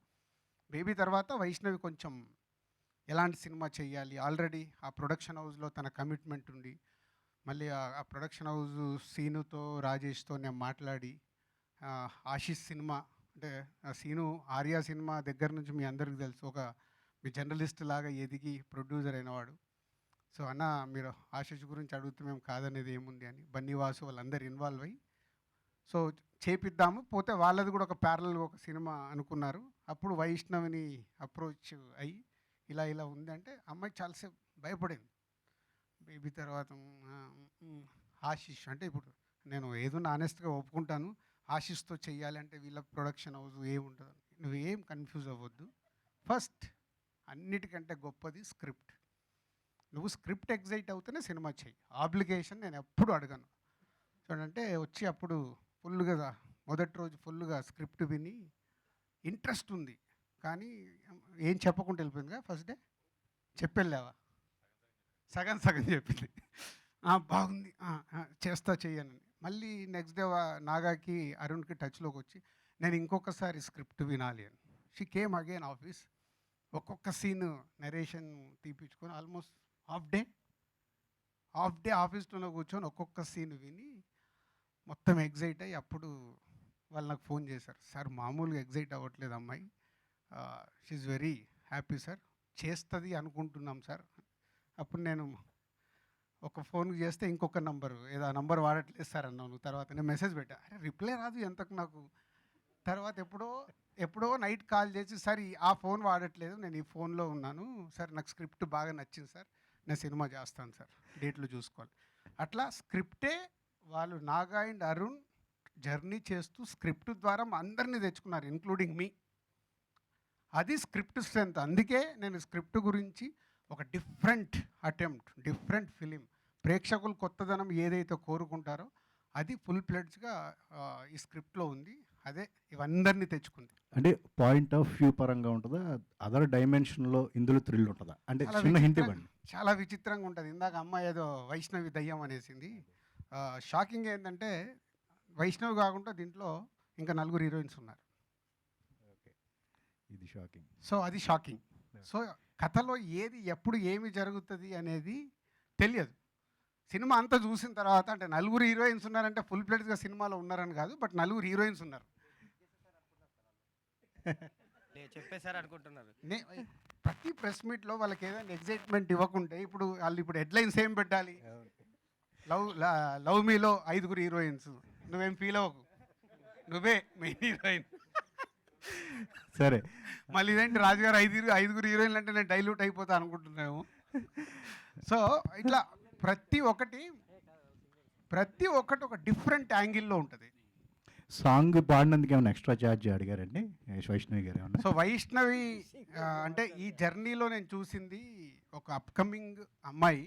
S4: బేబీ తర్వాత వైష్ణవి కొంచెం ఎలాంటి సినిమా చేయాలి, ఆల్రెడీ ఆ ప్రొడక్షన్ హౌస్లో తన కమిట్మెంట్ ఉండి, మళ్ళీ ఆ ప్రొడక్షన్ హౌస్ సీనుతో రాజేష్తో నేను మాట్లాడి, ఆశీష్ సినిమా అంటే సీను ఆర్యా సినిమా దగ్గర నుంచి మీ అందరికీ తెలుసు, ఒక మీ జర్నలిస్ట్ లాగా ఎదిగి ప్రొడ్యూసర్ అయినవాడు. సో అన్న మీరు ఆశీష్ గురించి అడిగితే మేము కాదనేది ఏముంది అని బన్నీవాసు వాళ్ళందరూ ఇన్వాల్వ్ అయ్యి సో చేపిద్దాము, పోతే వాళ్ళది కూడా ఒక ప్యారలల్ ఒక సినిమా అనుకున్నారు. అప్పుడు వైష్ణవిని అప్రోచ్ అయ్యి ఇలా ఉంది అంటే అమ్మాయి చాలాసేపు భయపడింది. బేబీ తర్వాత ఆశీష్ అంటే ఇప్పుడు నేను ఏదన్నా ఆనెస్ట్గా ఒప్పుకుంటాను, ఆశీష్తో చెయ్యాలంటే వీళ్ళ ప్రొడక్షన్ హౌస్ ఏముంటుంది, నువ్వేం కన్ఫ్యూజ్ అవ్వద్దు, ఫస్ట్ అన్నిటికంటే గొప్పది స్క్రిప్ట్, నువ్వు స్క్రిప్ట్ ఎగ్జైట్ అవుతేనే సినిమా చెయ్యి, ఆబ్లిగేషన్ నేను ఎప్పుడు అడగను. చూడంటే వచ్చి అప్పుడు ఫుల్గా మొదటి రోజు ఫుల్గా స్క్రిప్ట్ విని ఇంట్రెస్ట్ ఉంది, కానీ ఏం చెప్పకుండా వెళ్ళిపోయిందిగా. ఫస్ట్ డే చెప్పెళ్ళావా, సగం చెప్పింది, బాగుంది చేస్తా చెయ్యనని. మళ్ళీ నెక్స్ట్ డే నాగాకి అరుణ్కి టచ్లోకి వచ్చి నేను ఇంకొకసారి స్క్రిప్ట్ వినాలి అని. షీ కేమ్ అగైన్ ఆఫీస్, ఒక్కొక్క సీన్ నరేషన్ తీపించుకొని ఆల్మోస్ట్ హాఫ్ డే ఆఫీస్లో కూర్చొని ఒక్కొక్క సీన్ విని మొత్తం ఎగ్జైట్ అయ్యి అప్పుడు వాళ్ళు నాకు ఫోన్ చేశారు, సార్ మామూలుగా ఎగ్జైట్ అవ్వట్లేదు అమ్మాయి, షీఈ్ వెరీ హ్యాపీ సార్, చేస్తుంది అనుకుంటున్నాం సార్. అప్పుడు నేను ఒక ఫోన్ చేస్తే ఇంకొక నంబరు ఏదో ఆ నంబర్ వాడట్లేదు సార్ అన్నాను. తర్వాత నేను మెసేజ్ పెట్టా, అరే రిప్లై రాదు ఎంతకు నాకు. తర్వాత ఎప్పుడో నైట్ కాల్ చేసి సార్ ఆ ఫోన్ వాడట్లేదు, నేను ఈ ఫోన్లో ఉన్నాను సార్, నాకు స్క్రిప్ట్ బాగా నచ్చింది సార్, నేను సినిమా చేస్తాను సార్, డేట్లు చూసుకోవాలి. అట్లా స్క్రిప్టే వాళ్ళు నాగా అండ్ అరుణ్ జర్నీ చేస్తూ స్క్రిప్ట్ ద్వారా అందరినీ తెచ్చుకున్నారు, ఇంక్లూడింగ్ మీ. అది స్క్రిప్ట్ స్ట్రెంత్. అందుకే నేను స్క్రిప్ట్ గురించి ఒక డిఫరెంట్ అటెంప్ట్, డిఫరెంట్ ఫిలిం, ప్రేక్షకులు కొత్తదనం ఏదైతే కోరుకుంటారో అది ఫుల్ ప్లెడ్జ్గా ఈ స్క్రిప్ట్లో ఉంది. అదే ఇవందరినీ తెచ్చుకుంది.
S10: అంటే పాయింట్ ఆఫ్ వ్యూ పరంగా ఉంటుందా, అదర్ డైమెన్షన్లో ఇందులో థ్రిల్ ఉంటుందా? అంటే చిన్న హింట్ ఇవ్వండి.
S4: చాలా విచిత్రంగా ఉంటుంది. ఇందాక అమ్మాయి ఏదో వైష్ణవి దయ్యం అనేసింది. షాకింగ్ ఏంటంటే వైష్ణవి కాకుండా దీంట్లో ఇంకా 4 హీరోయిన్స్ ఉన్నారు.
S10: ఇది షాకింగ్.
S4: సో అది షాకింగ్. సో కథలో ఏది ఎప్పుడు ఏమి జరుగుతుంది అనేది తెలియదు. సినిమా అంతా చూసిన తర్వాత అంటే 4 హీరోయిన్స్ ఉన్నారంటే ఫుల్ ప్లేట్గా సినిమాలో ఉన్నారని కాదు, బట్ 4 హీరోయిన్స్ ఉన్నారు.
S11: చెప్పేశారు అనుకుంటున్నారు.
S4: ప్రతి ప్రెస్ మీట్లో వాళ్ళకి ఏదైనా ఎగ్జైట్మెంట్ ఇవ్వకుంటే ఇప్పుడు వాళ్ళు హెడ్లైన్స్ ఏం పెట్టాలి, లవ్ మీలో 5 హీరోయిన్స్, నువ్వేం ఫీల్ అవ్వకు, నువ్వే మెయిన్ హీరోయిన్.
S10: సరే
S4: మళ్ళీ ఇదేంటి రాజుగారు ఐదుగురు హీరోయిన్లు అంటే నేను డైల్యూట్ అయిపోతా అనుకుంటున్నాము. సో ఇట్లా ప్రతి ఒక్కటి ఒక డిఫరెంట్ యాంగిల్లో ఉంటుంది.
S10: సాంగ్ పాడినందుకు ఏమైనా ఎక్స్ట్రా ఛార్జ్ అడిగారండి వైష్ణవి గారు ఏమన్నా?
S4: సో వైష్ణవి అంటే ఈ జర్నీలో నేను చూసింది ఒక అప్కమింగ్ అమ్మాయి,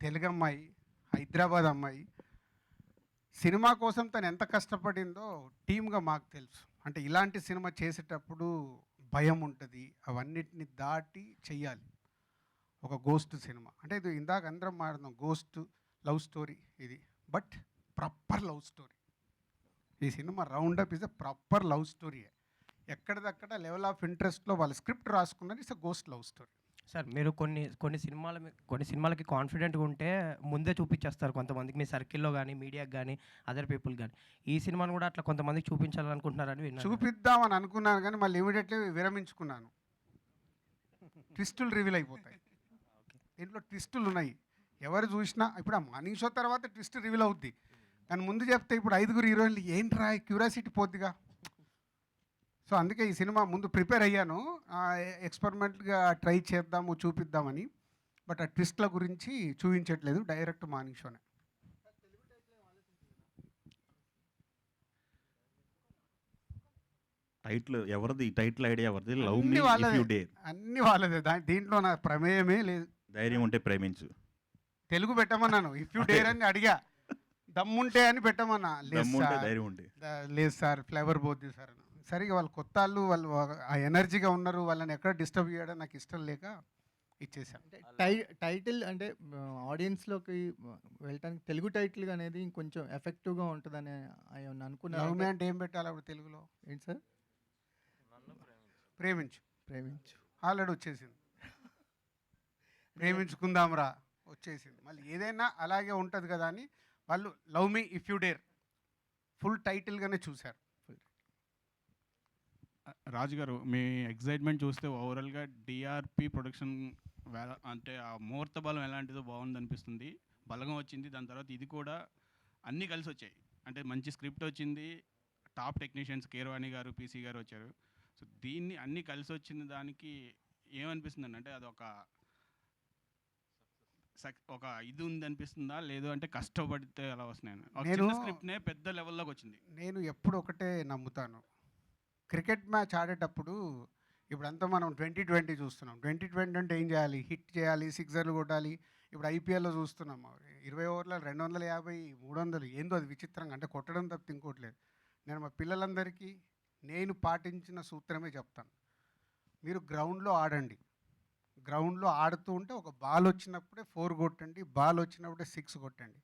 S4: తెలుగు అమ్మాయి, హైదరాబాద్ అమ్మాయి. సినిమా కోసం తను ఎంత కష్టపడిందో టీమ్గా మాకు తెలుసు. అంటే ఇలాంటి సినిమా చేసేటప్పుడు భయం ఉంటుంది, అవన్నిటిని దాటి చెయ్యాలి. ఒక గోస్ట్ సినిమా అంటే ఇది ఇందాక అందరం మాట్లాడుతాం, గోస్ట్ లవ్ స్టోరీ ఇది, బట్ ప్రాపర్ లవ్ స్టోరీ. ఈ సినిమా roundup is a proper love story. ఎక్కడిదక్కడ లెవెల్ ఆఫ్ ఇంట్రెస్ట్లో వాళ్ళు స్క్రిప్ట్ రాసుకున్నది it's a ghost love story.
S11: Sir మీరు కొన్ని సినిమాలకి కాన్ఫిడెంట్గా ఉంటే ముందే చూపించేస్తారు కొంతమందికి, మీ సర్కిల్లో కానీ మీడియాకి కానీ అదర్ పీపుల్ కానీ. ఈ సినిమాను కూడా అట్లా కొంతమందికి చూపించాలనుకుంటున్నారని విన్నాను.
S4: చూపిద్దామని అనుకున్నాను కానీ మళ్ళీ ఇమీడియట్లీ విరమించుకున్నాను. ట్విస్టులు రివీల్ అయిపోతాయి. దీంట్లో ట్విస్టులు ఉన్నాయి, ఎవరు చూసినా. ఇప్పుడు ఆ మార్నింగ్ షో తర్వాత ట్విస్ట్ రివీల్ అవుద్ది, కానీ ముందు చెప్తే ఇప్పుడు 5 హీరోయిన్లు ఏంట్రా క్యూరియాసిటీ పోద్దిగా. సో అందుకే ఈ సినిమా ముందు ప్రిపేర్ అయ్యాను, ఎక్స్పెరిమెంట్గా ట్రై చేద్దాము చూపిద్దామని. బట్ ఆ ట్విస్ట్ల గురించి చూపించట్లేదు, డైరెక్ట్ మార్నింగ్ షోనే.
S12: టైటిల్ ఎవరిది? టైటిల్ ఐడియా ఎవరిది? లవ్ మీ
S4: అన్ని
S12: ఇఫ్ యు
S4: వాళ్ళదే,
S12: డేర్.
S4: అన్ని వాళ్ళదే. దీంట్లో నా ప్రమేయమే లేదు.
S12: ధైర్యం ఉంటే ప్రేమించు.
S4: తెలుగు పెట్టమన్నాను, ఇఫ్ యూ డేర్ అని అడిగా, దమ్ముంటే అని పెట్టమన్నా.
S12: దమ్ముంటే ధైర్యం ఉంటే.
S4: లేదు సార్, ఫ్లేవర్ పోద్ది సార్. సరిగా వాళ్ళు కొత్త వాళ్ళు ఆ ఎనర్జీగా ఉన్నారు, వాళ్ళని ఎక్కడ డిస్టర్బ్ చేయడం నాకు ఇష్టం లేక ఇచ్చేసాను.
S6: టైటిల్ అంటే ఆడియన్స్లోకి వెళ్ళటానికి తెలుగు టైటిల్ అనేది ఇంకొంచెం ఎఫెక్టివ్గా ఉంటుందని
S4: లవ్
S6: అనుకున్నాను.
S4: మీ అంటే ఏం పెట్టాలి అప్పుడు తెలుగులో?
S6: ఏంటి సార్?
S4: ప్రేమించు.
S6: ప్రేమించు
S4: ఆల్రెడీ వచ్చేసింది. ప్రేమించుకుందాంరా వచ్చేసింది. మళ్ళీ ఏదైనా అలాగే ఉంటుంది కదా అని వాళ్ళు love me if you dare full టైటిల్గానే చూశారు.
S13: రాజు గారు, మీ ఎగ్జైట్మెంట్ చూస్తే ఓవరాల్గా డిఆర్పి ప్రొడక్షన్ అంటే ఆ ముహూర్త బలం ఎలాంటిదో బాగుంది అనిపిస్తుంది. బలగం వచ్చింది, దాని తర్వాత ఇది కూడా అన్నీ కలిసి వచ్చాయి. అంటే మంచి స్క్రిప్ట్ వచ్చింది, టాప్ టెక్నీషియన్స్ కీరవాణి గారు, పీసీ గారు వచ్చారు. సో దీన్ని అన్నీ కలిసి వచ్చిన దానికి ఏమనిపిస్తుంది అంటే అది ఒక ఇది ఉంది అనిపిస్తుందా, లేదు అంటే కష్టపడితే అలా వస్తున్నాయని స్క్రిప్ట్నే పెద్ద లెవెల్లోకి వచ్చింది?
S4: నేను ఎప్పుడు ఒకటే నమ్ముతాను, క్రికెట్ మ్యాచ్ ఆడేటప్పుడు ఇప్పుడంతా మనం 2020 చూస్తున్నాం. 2020 అంటే ఏం చేయాలి? హిట్ చేయాలి, సిక్సర్లు కొట్టాలి. ఇప్పుడు ఐపీఎల్లో చూస్తున్నాం 20 ఓవర్ల 250, 300 ఏందో అది విచిత్రంగా, అంటే కొట్టడం తప్పితే ఇంకోట్లేదు. నేను మా పిల్లలందరికీ నేను పాటించిన సూత్రమే చెప్తాను. మీరు గ్రౌండ్లో ఆడండి, గ్రౌండ్లో ఆడుతూ ఉంటే ఒక బాల్ వచ్చినప్పుడే 4 కొట్టండి, బాల్ వచ్చినప్పుడే 6 కొట్టండి.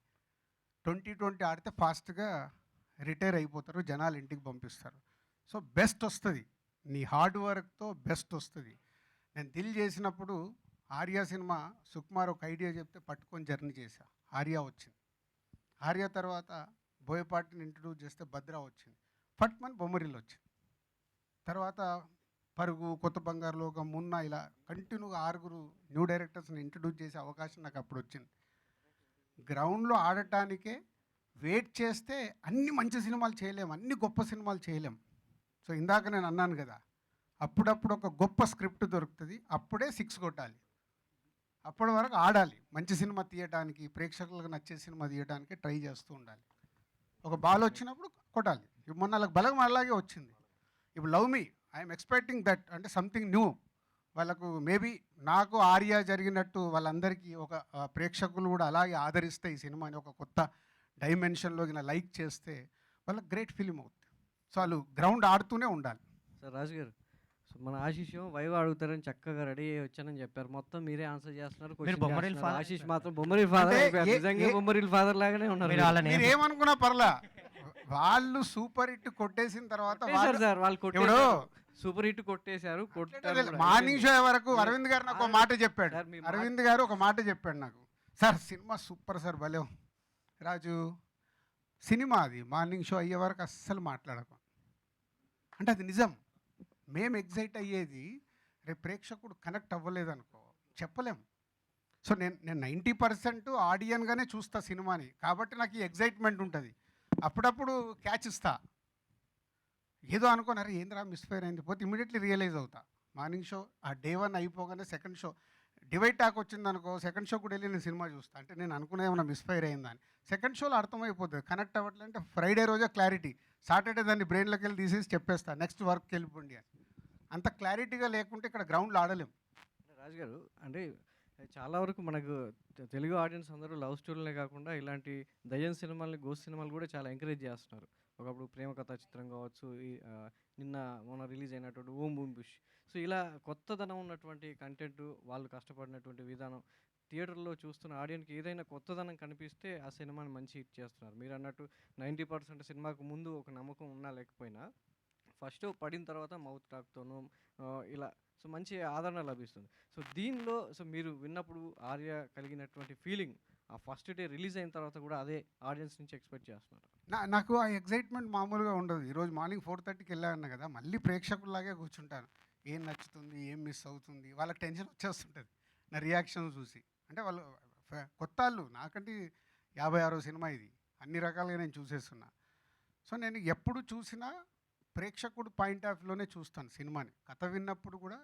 S4: 2020 ఆడితే ఫాస్ట్గా రిటైర్ అయిపోతారు, జనాలు ఇంటికి పంపిస్తారు. సో బెస్ట్ వస్తుంది, నీ హార్డ్ వర్క్తో బెస్ట్ వస్తుంది. నేను దిల్ చేసినప్పుడు ఆర్యా సినిమా సుకుమార్ ఒక ఐడియా చెప్తే పట్టుకొని జర్నీ చేశా, ఆర్యా వచ్చింది. ఆర్యా తర్వాత బోయపాటిని ఇంట్రడ్యూస్ చేస్తే భద్రా వచ్చింది, ఫట్మన్ బొమ్మరిల్లు వచ్చింది. తర్వాత పరుగు, కొత్త బంగారు లోకం, మున్నా, ఇలా కంటిన్యూగా 6 న్యూ డైరెక్టర్స్ని ఇంట్రడ్యూస్ చేసే అవకాశం నాకు అప్పుడు వచ్చింది. గ్రౌండ్లో ఆడటానికే వెయిట్ చేస్తే అన్ని మంచి సినిమాలు చేయలేం, అన్ని గొప్ప సినిమాలు చేయలేం. సో ఇందాక నేను అన్నాను కదా, అప్పుడప్పుడు ఒక గొప్ప స్క్రిప్ట్ దొరుకుతుంది, అప్పుడే 6 కొట్టాలి. అప్పటి వరకు ఆడాలి, మంచి సినిమా తీయడానికి, ప్రేక్షకులకు నచ్చే సినిమా తీయడానికి ట్రై చేస్తూ ఉండాలి. ఒక బాల్ వచ్చినప్పుడు కొట్టాలి. ఇప్పుడు మొన్న వాళ్ళకి బలగం అలాగే వచ్చింది. ఇప్పుడు love me, I'm expecting that, అంటే సంథింగ్ న్యూ. వాళ్ళకు మేబీ నాకు ఆర్యా జరిగినట్టు వాళ్ళందరికీ ఒక ప్రేక్షకులు కూడా అలాగే ఆదరిస్తే ఈ సినిమాని ఒక కొత్త డైమెన్షన్లోకి లైక్ చేస్తే వాళ్ళకి గ్రేట్ ఫిలిం అవుతుంది. సో వాళ్ళు గ్రౌండ్ ఆడుతూనే ఉండాలి.
S14: సార్ రాజు గారు, సో మన ఆశీష్ వైవ్ అడుగుతారని చక్కగా రెడీ అయ్యి వచ్చానని చెప్పారు, మొత్తం మీరే ఆన్సర్ చేస్తున్నారు.
S11: బొమ్మరిల్ ఫాదర్,
S14: ఆశీష్ మాత్రం బొమ్మరిల్ ఫాదర్, నిజంగా బొమ్మరిల్ ఫాదర్ లాగానే ఉన్నారు.
S4: మీరు ఏమనుకున్నా పర్లా, వాళ్ళు సూపర్ హిట్ కొట్టేసిన తర్వాత
S14: సార్ వాళ్ళు కొట్టారు, సూపర్ హిట్ కొట్టేశారు.
S4: మార్నింగ్ షో వరకు అరవింద్ గారు నాకు ఒక మాట చెప్పాడు, అరవింద్ గారు ఒక మాట చెప్పాడు నాకు, సార్ సినిమా సూపర్ సార్, భలే రాజు సినిమా అది మార్నింగ్ షో అయ్యే వరకు అస్సలు మాట్లాడకు అంటే అది నిజం. మేము ఎగ్జైట్ అయ్యేది రేపు ప్రేక్షకుడు కనెక్ట్ అవ్వలేదనుకో చెప్పలేం. సో నేను 90% ఆడియన్గానే చూస్తా సినిమాని, కాబట్టి నాకు ఈ ఎగ్జైట్మెంట్ ఉంటుంది. అప్పుడప్పుడు క్యాచ్ ఇస్తా, ఏదో అనుకున్నారు ఏంద్రా మిస్ఫైర్ అయింది పోతే ఇమీడియట్లీ రియలైజ్ అవుతా. మార్నింగ్ షో ఆ డే 1 అయిపోగానే సెకండ్ షో డివైడ్ టాక్ వచ్చిందనుకో, సెకండ్ షో కూడా వెళ్ళి నేను సినిమా చూస్తాను. అంటే నేను అనుకునే ఏమన్నా మిస్ఫైర్ అయిందా అని. సెకండ్ షోలో అర్థమైపోతుంది, కనెక్ట్ అవ్వట్లే అంటే ఫ్రైడే రోజే క్లారిటీ, సాటర్డే దాన్ని బ్రెయిన్లోకి వెళ్ళి తీసేసి చెప్పేస్తాను నెక్స్ట్ వర్క్కి వెళ్ళిపోండి అని. అంత క్లారిటీగా లేకుంటే ఇక్కడ గ్రౌండ్లో ఆడలేం.
S14: రాజు గారు అంటే చాలా వరకు మనకు తెలుగు ఆడియన్స్ అందరూ లవ్ స్టోరీలే కాకుండా ఇలాంటి దయ్యం సినిమాలని, గోస్ట్ సినిమాలు కూడా చాలా ఎంకరేజ్ చేస్తున్నారు. ఒకప్పుడు ప్రేమ కథా చిత్రం కావచ్చు, నిన్న మొన్న రిలీజ్ అయినటువంటి ఓం బూమ్ బుష్. సో ఇలా కొత్తదనం ఉన్నటువంటి కంటెంట్, వాళ్ళు కష్టపడినటువంటి విధానం, థియేటర్లో చూస్తున్న ఆడియన్కి ఏదైనా కొత్తదనం కనిపిస్తే ఆ సినిమాని మంచి హిట్ చేస్తున్నారు. మీరు అన్నట్టు 90% సినిమాకు ముందు ఒక నమ్మకం ఉన్నా లేకపోయినా ఫస్ట్ పడిన తర్వాత మౌత్ టాక్తోనూ ఇలా సో మంచి ఆదరణ లభిస్తుంది. సో దీనిలో సో మీరు విన్నప్పుడు ఆర్య కలిగినటువంటి ఫీలింగ్ ఆ ఫస్ట్ డే రిలీజ్ అయిన తర్వాత కూడా అదే ఆడియన్స్ నుంచి ఎక్స్పెక్ట్ చేస్తున్నారు.
S4: నాకు ఆ ఎగ్జైట్మెంట్ మామూలుగా ఉండదు. ఈరోజు మార్నింగ్ 4:30కి వెళ్ళాను కదా, మళ్ళీ ప్రేక్షకుల్లాగే కూర్చుంటాను. ఏం నచ్చుతుంది, ఏం మిస్ అవుతుంది, వాళ్ళకి టెన్షన్ వచ్చేస్తుంటుంది నా రియాక్షన్ చూసి. అంటే వాళ్ళు కొత్త వాళ్ళు, నాకంటే 56వ సినిమా ఇది, అన్ని రకాలుగా నేను చూసేస్తున్నా. సో నేను ఎప్పుడు చూసినా ప్రేక్షకుడు పాయింట్ ఆఫ్ వ్యూలోనే చూస్తాను సినిమాని. కథ విన్నప్పుడు కూడా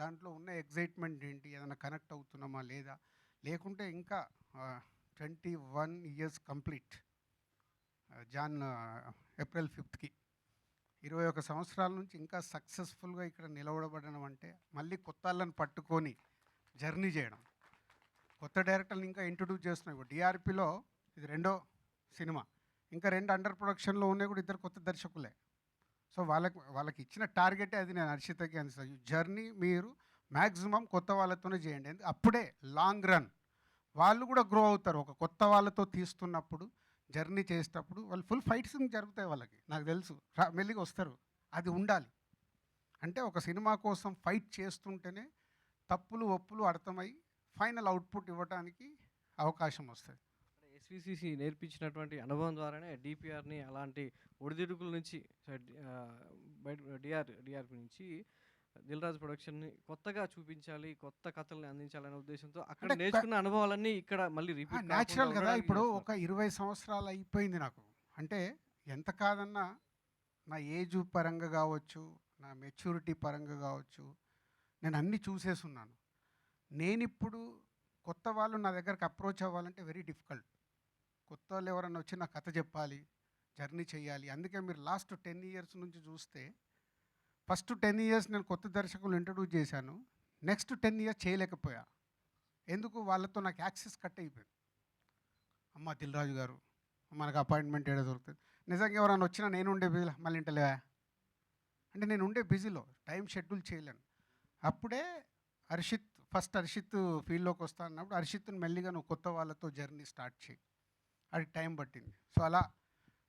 S4: దాంట్లో ఉన్న ఎగ్జైట్మెంట్ ఏంటి, ఏదైనా కనెక్ట్ అవుతున్నామా లేదా, లేకుంటే ఇంకా 21 ఇయర్స్ కంప్లీట్ ఏప్రిల్ 5కి 21 సంవత్సరాల నుంచి ఇంకా సక్సెస్ఫుల్గా ఇక్కడ నిలబడడం అంటే మళ్ళీ కొత్త వాళ్ళని పట్టుకొని జర్నీ చేయడం. కొత్త డైరెక్టర్ని ఇంకా ఇంట్రొడ్యూస్ చేస్తున్నాం. ఇప్పుడు డిఆర్పిలో ఇది 2వ సినిమా, ఇంకా 2 అండర్ ప్రొడక్షన్లో ఉన్నాయి కూడా, 2 కొత్త దర్శకులే. సో వాళ్ళకి ఇచ్చిన టార్గెటే అది. నేను హర్షితకి అనిస్తాను, జర్నీ మీరు మ్యాక్సిమం కొత్త వాళ్ళతోనే చేయండి. అప్పుడే లాంగ్ రన్ వాళ్ళు కూడా గ్రో అవుతారు. ఒక కొత్త వాళ్ళతో తీస్తున్నప్పుడు, జర్నీ చేసేటప్పుడు వాళ్ళు ఫుల్ ఫైట్స్ జరుగుతాయి వాళ్ళకి, నాకు తెలుసు, మెల్లిగా వస్తారు. అది ఉండాలి. అంటే ఒక సినిమా కోసం ఫైట్ చేస్తుంటేనే తప్పులు ఒప్పులు అర్థమై ఫైనల్ అవుట్పుట్ ఇవ్వడానికి అవకాశం వస్తుంది.
S14: ఎస్విసిసి నేర్పించినటువంటి అనుభవం ద్వారానే డిపిఆర్ని అలాంటి ఒడిదుడుకుల నుంచి బయట డిఆర్పి నుంచి దిల్ రాజు ప్రొడక్షన్ని కొత్తగా చూపించాలి, కొత్త కథల్ని అందించాలనే ఉద్దేశంతో అక్కడ నేర్చుకున్న అనుభవాలన్నీ ఇక్కడ మళ్ళీ రిపీట్
S4: న్యాచురల్ కదా. ఇప్పుడు ఒక 20 సంవత్సరాలు అయిపోయింది నాకు. అంటే ఎంత కాదన్నా నా ఏజ్ పరంగా కావచ్చు, నా మెచ్యూరిటీ పరంగా కావచ్చు, నేను అన్నీ చూసేస్తున్నాను. నేనిప్పుడు కొత్త వాళ్ళు నా దగ్గరకు అప్రోచ్ అవ్వాలంటే వెరీ డిఫికల్ట్. కొత్త వాళ్ళు ఎవరన్నా వచ్చి నా కథ చెప్పాలి, జర్నీ చేయాలి. అందుకే మీరు లాస్ట్ 10 ఇయర్స్ నుంచి చూస్తే ఫస్ట్ 10 ఇయర్స్ నేను కొత్త దర్శకులు ఇంట్రడ్యూస్ చేశాను, నెక్స్ట్ 10 ఇయర్స్ చేయలేకపోయా. ఎందుకు? వాళ్ళతో నాకు యాక్సెస్ కట్ అయిపోయింది. అమ్మ దిల్ రాజు గారు మనకు అపాయింట్మెంట్ ఏదో దొరుకుతుంది. నిజంగా ఎవరైనా వచ్చినా నేను ఉండే బిజీలో మళ్ళీ ఇంటలేవా అంటే నేను ఉండే బిజీలో టైం షెడ్యూల్ చేయలేను. అప్పుడే ఫస్ట్ హర్షిత్ ఫీల్డ్లోకి వస్తా అన్నప్పుడు హర్షిత్ని మెల్లిగా నువ్వు కొత్త వాళ్ళతో జర్నీ స్టార్ట్ చేయి, అది టైం పట్టింది.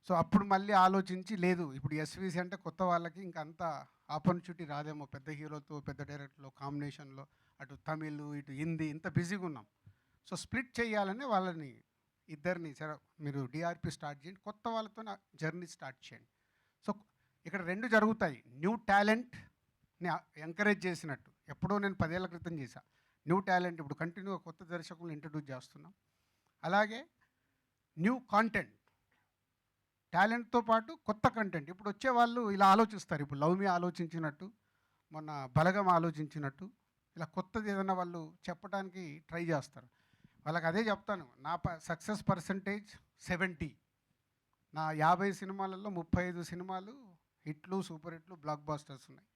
S4: సో అప్పుడు మళ్ళీ ఆలోచించి లేదు ఇప్పుడు ఎస్విసి అంటే కొత్త వాళ్ళకి ఇంకా అంత ఆపర్చునిటీ రాదేమో, పెద్ద హీరోతో పెద్ద డైరెక్టర్లో కాంబినేషన్లో, అటు తమిళ్ ఇటు హిందీ ఇంత బిజీగా ఉన్నాం. సో స్ప్లిట్ చేయాలని వాళ్ళని ఇద్దరిని, సరే మీరు డిఆర్పి స్టార్ట్ చేయండి, కొత్త వాళ్ళతో జర్నీ స్టార్ట్ చేయండి. సో ఇక్కడ 2 జరుగుతాయి. న్యూ టాలెంట్ని ఎంకరేజ్ చేసినట్టు ఎప్పుడో నేను 10 ఏళ్ల క్రితం చేశా. న్యూ టాలెంట్ ఇప్పుడు కంటిన్యూగా కొత్త దర్శకులను ఇంట్రడ్యూస్ చేస్తున్నాం. అలాగే న్యూ కాంటెంట్, టాలెంట్తో పాటు కొత్త కంటెంట్. ఇప్పుడు వచ్చే వాళ్ళు ఇలా ఆలోచిస్తారు, ఇప్పుడు లవ్ మీ ఆలోచించినట్టు, మొన్న బలగం ఆలోచించినట్టు, ఇలా కొత్తది ఏదైనా వాళ్ళు చెప్పడానికి ట్రై చేస్తారు. వాళ్ళకి అదే చెప్తాను, నా సక్సెస్ పర్సంటేజ్ 70. నా 50 సినిమాలలో 35 సినిమాలు హిట్లు, సూపర్ హిట్లు, బ్లాక్ బాస్టర్స్ ఉన్నాయి.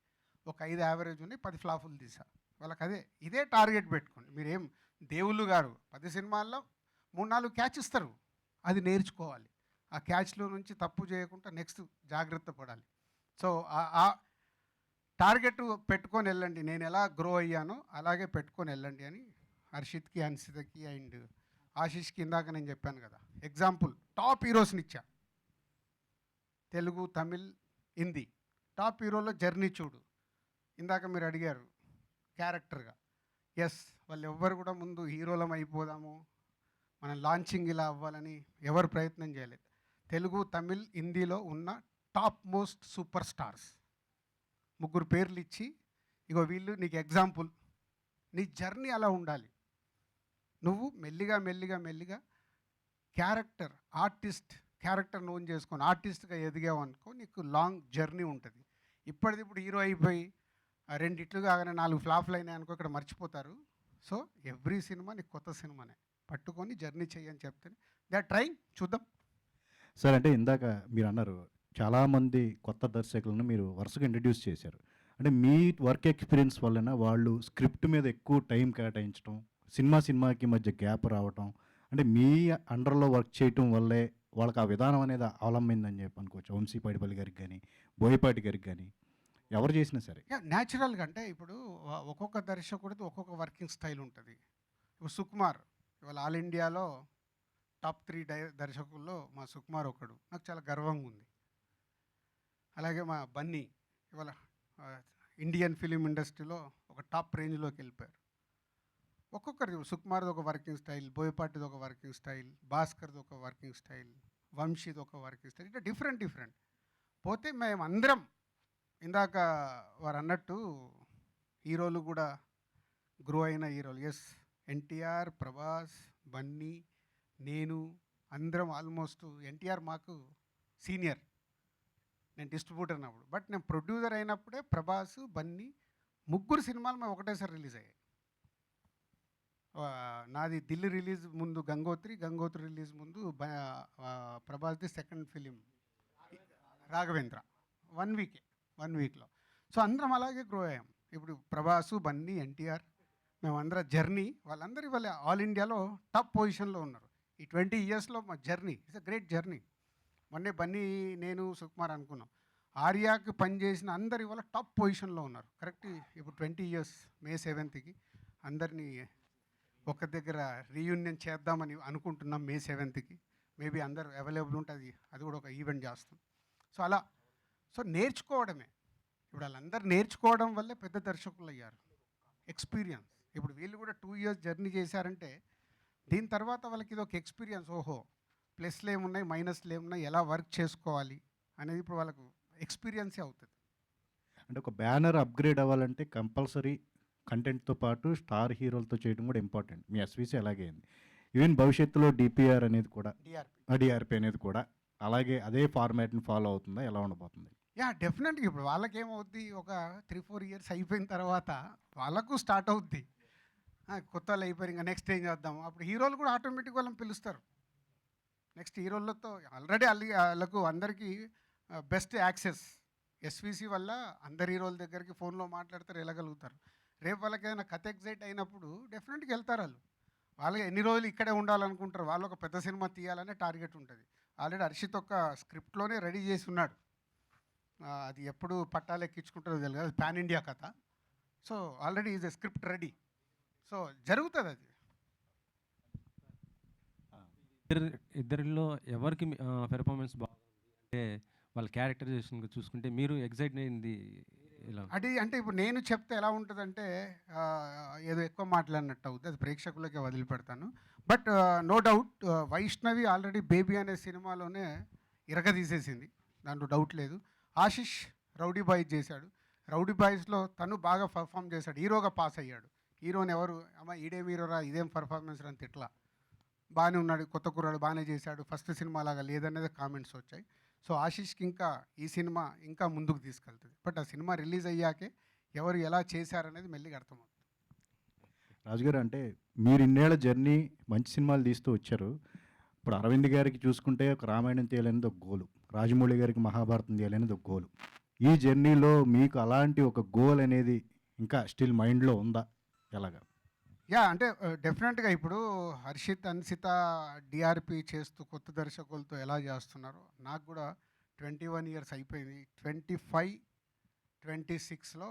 S4: ఒక 5 యావరేజ్ ఉన్నాయి, 10 ఫ్లాపులు తీసా. వాళ్ళకి ఇదే టార్గెట్ పెట్టుకోండి. మీరేం దేవుళ్ళు గారు 10 సినిమాల్లో 3-4 క్యాచ్ ఇస్తారు, అది నేర్చుకోవాలి. ఆ క్యాచ్లో నుంచి తప్పు చేయకుండా నెక్స్ట్ జాగ్రత్త పడాలి. సో ఆ టార్గెట్ పెట్టుకొని వెళ్ళండి. నేను ఎలా గ్రో అయ్యానో అలాగే పెట్టుకొని వెళ్ళండి అని హర్షిత్కి, హన్సితకి అండ్ ఆశీష్కి ఇందాక నేను చెప్పాను కదా ఎగ్జాంపుల్, టాప్ హీరోస్ని ఇచ్చా. తెలుగు, తమిళ్, హిందీ టాప్ హీరోలో జర్నీ చూడు. ఇందాక మీరు అడిగారు క్యారెక్టర్గా, ఎస్ వాళ్ళు ఎవ్వరు కూడా ముందు హీరోలం అయిపోదాము, మనం లాంచింగ్ ఇలా అవ్వాలని ఎవరు ప్రయత్నం చేయలేదు. తెలుగు, తమిళ్, హిందీలో ఉన్న టాప్ మోస్ట్ సూపర్ స్టార్స్ 3 పేర్లు ఇచ్చి, ఇగో వీళ్ళు నీకు ఎగ్జాంపుల్, నీ జర్నీ అలా ఉండాలి. నువ్వు మెల్లిగా క్యారెక్టర్ నోన్ చేసుకొని ఆర్టిస్ట్గా ఎదిగావు అనుకో, నీకు లాంగ్ జర్నీ ఉంటుంది. ఇప్పటిది ఇప్పుడు హీరో అయిపోయి రెండిట్లు కాగానే 4 ఫ్లాప్లు అయినాయి అనుకో ఇక్కడ మర్చిపోతారు. సో ఎవ్రీ సినిమా నీకు కొత్త సినిమానే, పట్టుకొని జర్నీ చెయ్యని చెప్తే దే ఆర్ ట్రైంగ్, చూద్దాం.
S10: సార్ అంటే ఇందాక మీరు అన్నారు చాలామంది కొత్త దర్శకులను మీరు వరుసగా ఇంట్రడ్యూస్ చేశారు. అంటే మీ వర్క్ ఎక్స్పీరియన్స్ వలన వాళ్ళు స్క్రిప్ట్ మీద ఎక్కువ టైం కేటాయించడం, సినిమాకి మధ్య గ్యాప్ రావటం, అంటే మీ అండర్లో వర్క్ చేయటం వల్లే వాళ్ళకి ఆ విధానం అనేది అవలంబిందని చెప్పి అనుకోవచ్చు. వంశీ పైడిపల్లి గారికి కానీ, బోయపాటి గారికి కానీ, ఎవరు చేసినా సరే.
S4: న్యాచురల్గా అంటే ఇప్పుడు ఒక్కొక్క దర్శకుడిది ఒక్కొక్క వర్కింగ్ స్టైల్ ఉంటుంది. ఇప్పుడు సుకుమార్ ఇవాళ ఆల్ ఇండియాలో టాప్ 3 దర్శకుల్లో మా సుకుమార్ ఒకడు, నాకు చాలా గర్వంగా ఉంది. అలాగే మా బన్నీ ఇవాళ ఇండియన్ ఫిలిం ఇండస్ట్రీలో ఒక టాప్ రేంజ్లోకి వెళ్ళిపోయారు. ఒక్కొక్కరిది సుకుమార్ది ఒక వర్కింగ్ స్టైల్, బోయపాటిది ఒక వర్కింగ్ స్టైల్, భాస్కర్ది ఒక వర్కింగ్ స్టైల్, వంశీది ఒక వర్కింగ్ స్టైల్, ఇట్లా డిఫరెంట్ పోతే మేము అందరం ఇందాక వారు అన్నట్టు హీరోలు కూడా గ్రో అయిన హీరోలు. ఎస్, ఎన్టీఆర్, ప్రభాస్, బన్నీ, నేను అందరం ఆల్మోస్ట్. ఎన్టీఆర్ మాకు సీనియర్, నేను డిస్ట్రిబ్యూటర్ అన్నప్పుడు. బట్ నేను ప్రొడ్యూసర్ అయినప్పుడే ప్రభాస్, బన్నీ ముగ్గురు సినిమాలు మేము ఒకటేసారి రిలీజ్ అయ్యాయి. నాది దిల్లు రిలీజ్ ముందు గంగోత్రి రిలీజ్ ముందు ప్రభాస్ది సెకండ్ ఫిలిం రాఘవేంద్ర. 1 వీక్లో. సో అందరం అలాగే గ్రో అయ్యాం. ఇప్పుడు ప్రభాసు, బన్నీ, ఎన్టీఆర్ మేమందరం జర్నీ, వాళ్ళందరూ ఇవాళ ఆల్ ఇండియాలో టాప్ పొజిషన్లో ఉన్నారు. ఈ 20 ఇయర్స్లో మా journey it's a great journey. మొన్నే బన్నీ, నేను, సుకుమార్ అనుకున్నాం. ఆర్యాకి పనిచేసిన అందరు ఇవాళ టాప్ పొజిషన్లో ఉన్నారు. కరెక్ట్. ఇప్పుడు 20 ఇయర్స్ మే 7th అందరినీ ఒక దగ్గర రీయూనియన్ చేద్దామని అనుకుంటున్నాం. మే 7th మేబీ అందరు అవైలబుల్ ఉంటుంది, అది కూడా ఒక ఈవెంట్ చేస్తాం. సో అలా నేర్చుకోవడమే. ఇప్పుడు వాళ్ళందరూ నేర్చుకోవడం వల్లే పెద్ద దర్శకులు అయ్యారు. ఎక్స్పీరియన్స్. ఇప్పుడు వీళ్ళు కూడా 2 ఇయర్స్ జర్నీ చేశారంటే దీని తర్వాత వాళ్ళకి ఇది ఒక ఎక్స్పీరియన్స్. ఓహో, ప్లస్లు ఏమున్నాయి, మైనస్లు ఏమున్నాయి, ఎలా వర్క్ చేసుకోవాలి అనేది ఇప్పుడు వాళ్ళకు ఎక్స్పీరియన్సే అవుతుంది.
S10: అంటే ఒక బ్యానర్ అప్గ్రేడ్ అవ్వాలంటే కంపల్సరీ కంటెంట్తో పాటు స్టార్ హీరోలతో చేయడం కూడా ఇంపార్టెంట్. మీ ఎస్విసి అలాగే అయింది. ఈవెన్ భవిష్యత్తులో డిపిఆర్ అనేది కూడా, డిఆర్పి అనేది కూడా అలాగే అదే ఫార్మాట్ని ఫాలో అవుతుందా, ఎలా ఉండబోతుంది?
S4: డెఫినెట్గా. ఇప్పుడు వాళ్ళకేమవుద్ది, ఒక 3-4 ఇయర్స్ అయిపోయిన తర్వాత వాళ్ళకు స్టార్ట్ అవుద్ది. కొత్త వాళ్ళు అయిపోయి ఇంకా నెక్స్ట్ ఏం చేద్దాం. అప్పుడు హీరోలు కూడా ఆటోమేటిక్ వాళ్ళని పిలుస్తారు. నెక్స్ట్ హీరోలతో ఆల్రెడీ వాళ్ళకు అందరికీ బెస్ట్ యాక్సెస్ ఎస్విసి వల్ల అందరు హీరోల దగ్గరికి ఫోన్లో మాట్లాడతారు, వెళ్ళగలుగుతారు. రేపు వాళ్ళకి ఏదైనా కథ ఎగ్జైట్ అయినప్పుడు డెఫినెట్గా వెళ్తారు. వాళ్ళకి ఎన్ని రోజులు ఇక్కడే ఉండాలనుకుంటారు. వాళ్ళు ఒక పెద్ద సినిమా తీయాలనే టార్గెట్ ఉంటుంది. ఆల్రెడీ హర్షిత్ ఒక స్క్రిప్ట్లోనే రెడీ చేసి ఉన్నాడు. అది ఎప్పుడు పట్టాలు ఎక్కించుకుంటారో తెలియదు, అది పాన్ ఇండియా కథ. So already is a script ready. So జరుగుతుంది అది.
S8: ఇద్దరిలో ఎవరికి పెర్ఫార్మెన్స్ బాగుంది అంటే వాళ్ళ క్యారెక్టరైజేషన్ చూసుకుంటే మీరు ఎగ్జైట్ అయింది ఇలా?
S4: అంటే ఇప్పుడు నేను చెప్తే ఎలా ఉంటుందంటే ఏదో ఎక్కువ మాట్లాడినట్టు అవుతుంది, అది ప్రేక్షకులకే వదిలిపెడతాను. But no doubt Vaishnavi already Baby అనే సినిమాలోనే ఇరగదీసేసింది, దాంట్లో డౌట్ లేదు. ఆశిష్ రౌడీ బాయ్స్ చేశాడు. రౌడీ బాయ్స్లో తను బాగా పర్ఫామ్ చేశాడు, హీరోగా పాస్ అయ్యాడు. హీరోని ఎవరు అమ్మ ఈడేం హీరోరా, ఇదేం పర్ఫార్మెన్స్ అని తిట్లా, బాగానే ఉన్నాడు, కొత్త కుర్రాడు బాగానే చేశాడు, ఫస్ట్ సినిమా లాగా లేదనేది కామెంట్స్ వచ్చాయి. సో ఆశిష్కి ఇంకా ఈ సినిమా ఇంకా ముందుకు తీసుకెళ్తుంది. బట్ ఆ సినిమా రిలీజ్ అయ్యాకే ఎవరు ఎలా చేశారనేది మెల్లిగా అర్థమవుతుంది.
S10: రాజుగారు, అంటే మీరు ఇన్నేళ్ల జర్నీ మంచి సినిమాలు తీస్తూ వచ్చారు. ఇప్పుడు అరవింద్ గారికి చూసుకుంటే ఒక రామాయణం తీయాలనేది ఒక గోలు, రాజమౌళి గారికి మహాభారతం తీయాలనేది ఒక గోలు. ఈ జర్నీలో మీకు అలాంటి ఒక గోల్ అనేది ఇంకా స్టిల్ మైండ్లో ఉందా, ఎలాగా?
S4: అంటే డెఫినెట్గా ఇప్పుడు హర్షిత్, అన్సిత డిఆర్పి చేస్తూ కొత్త దర్శకులతో ఎలా చేస్తున్నారో నాకు కూడా 21 ఇయర్స్ అయిపోయింది. 25, 26లో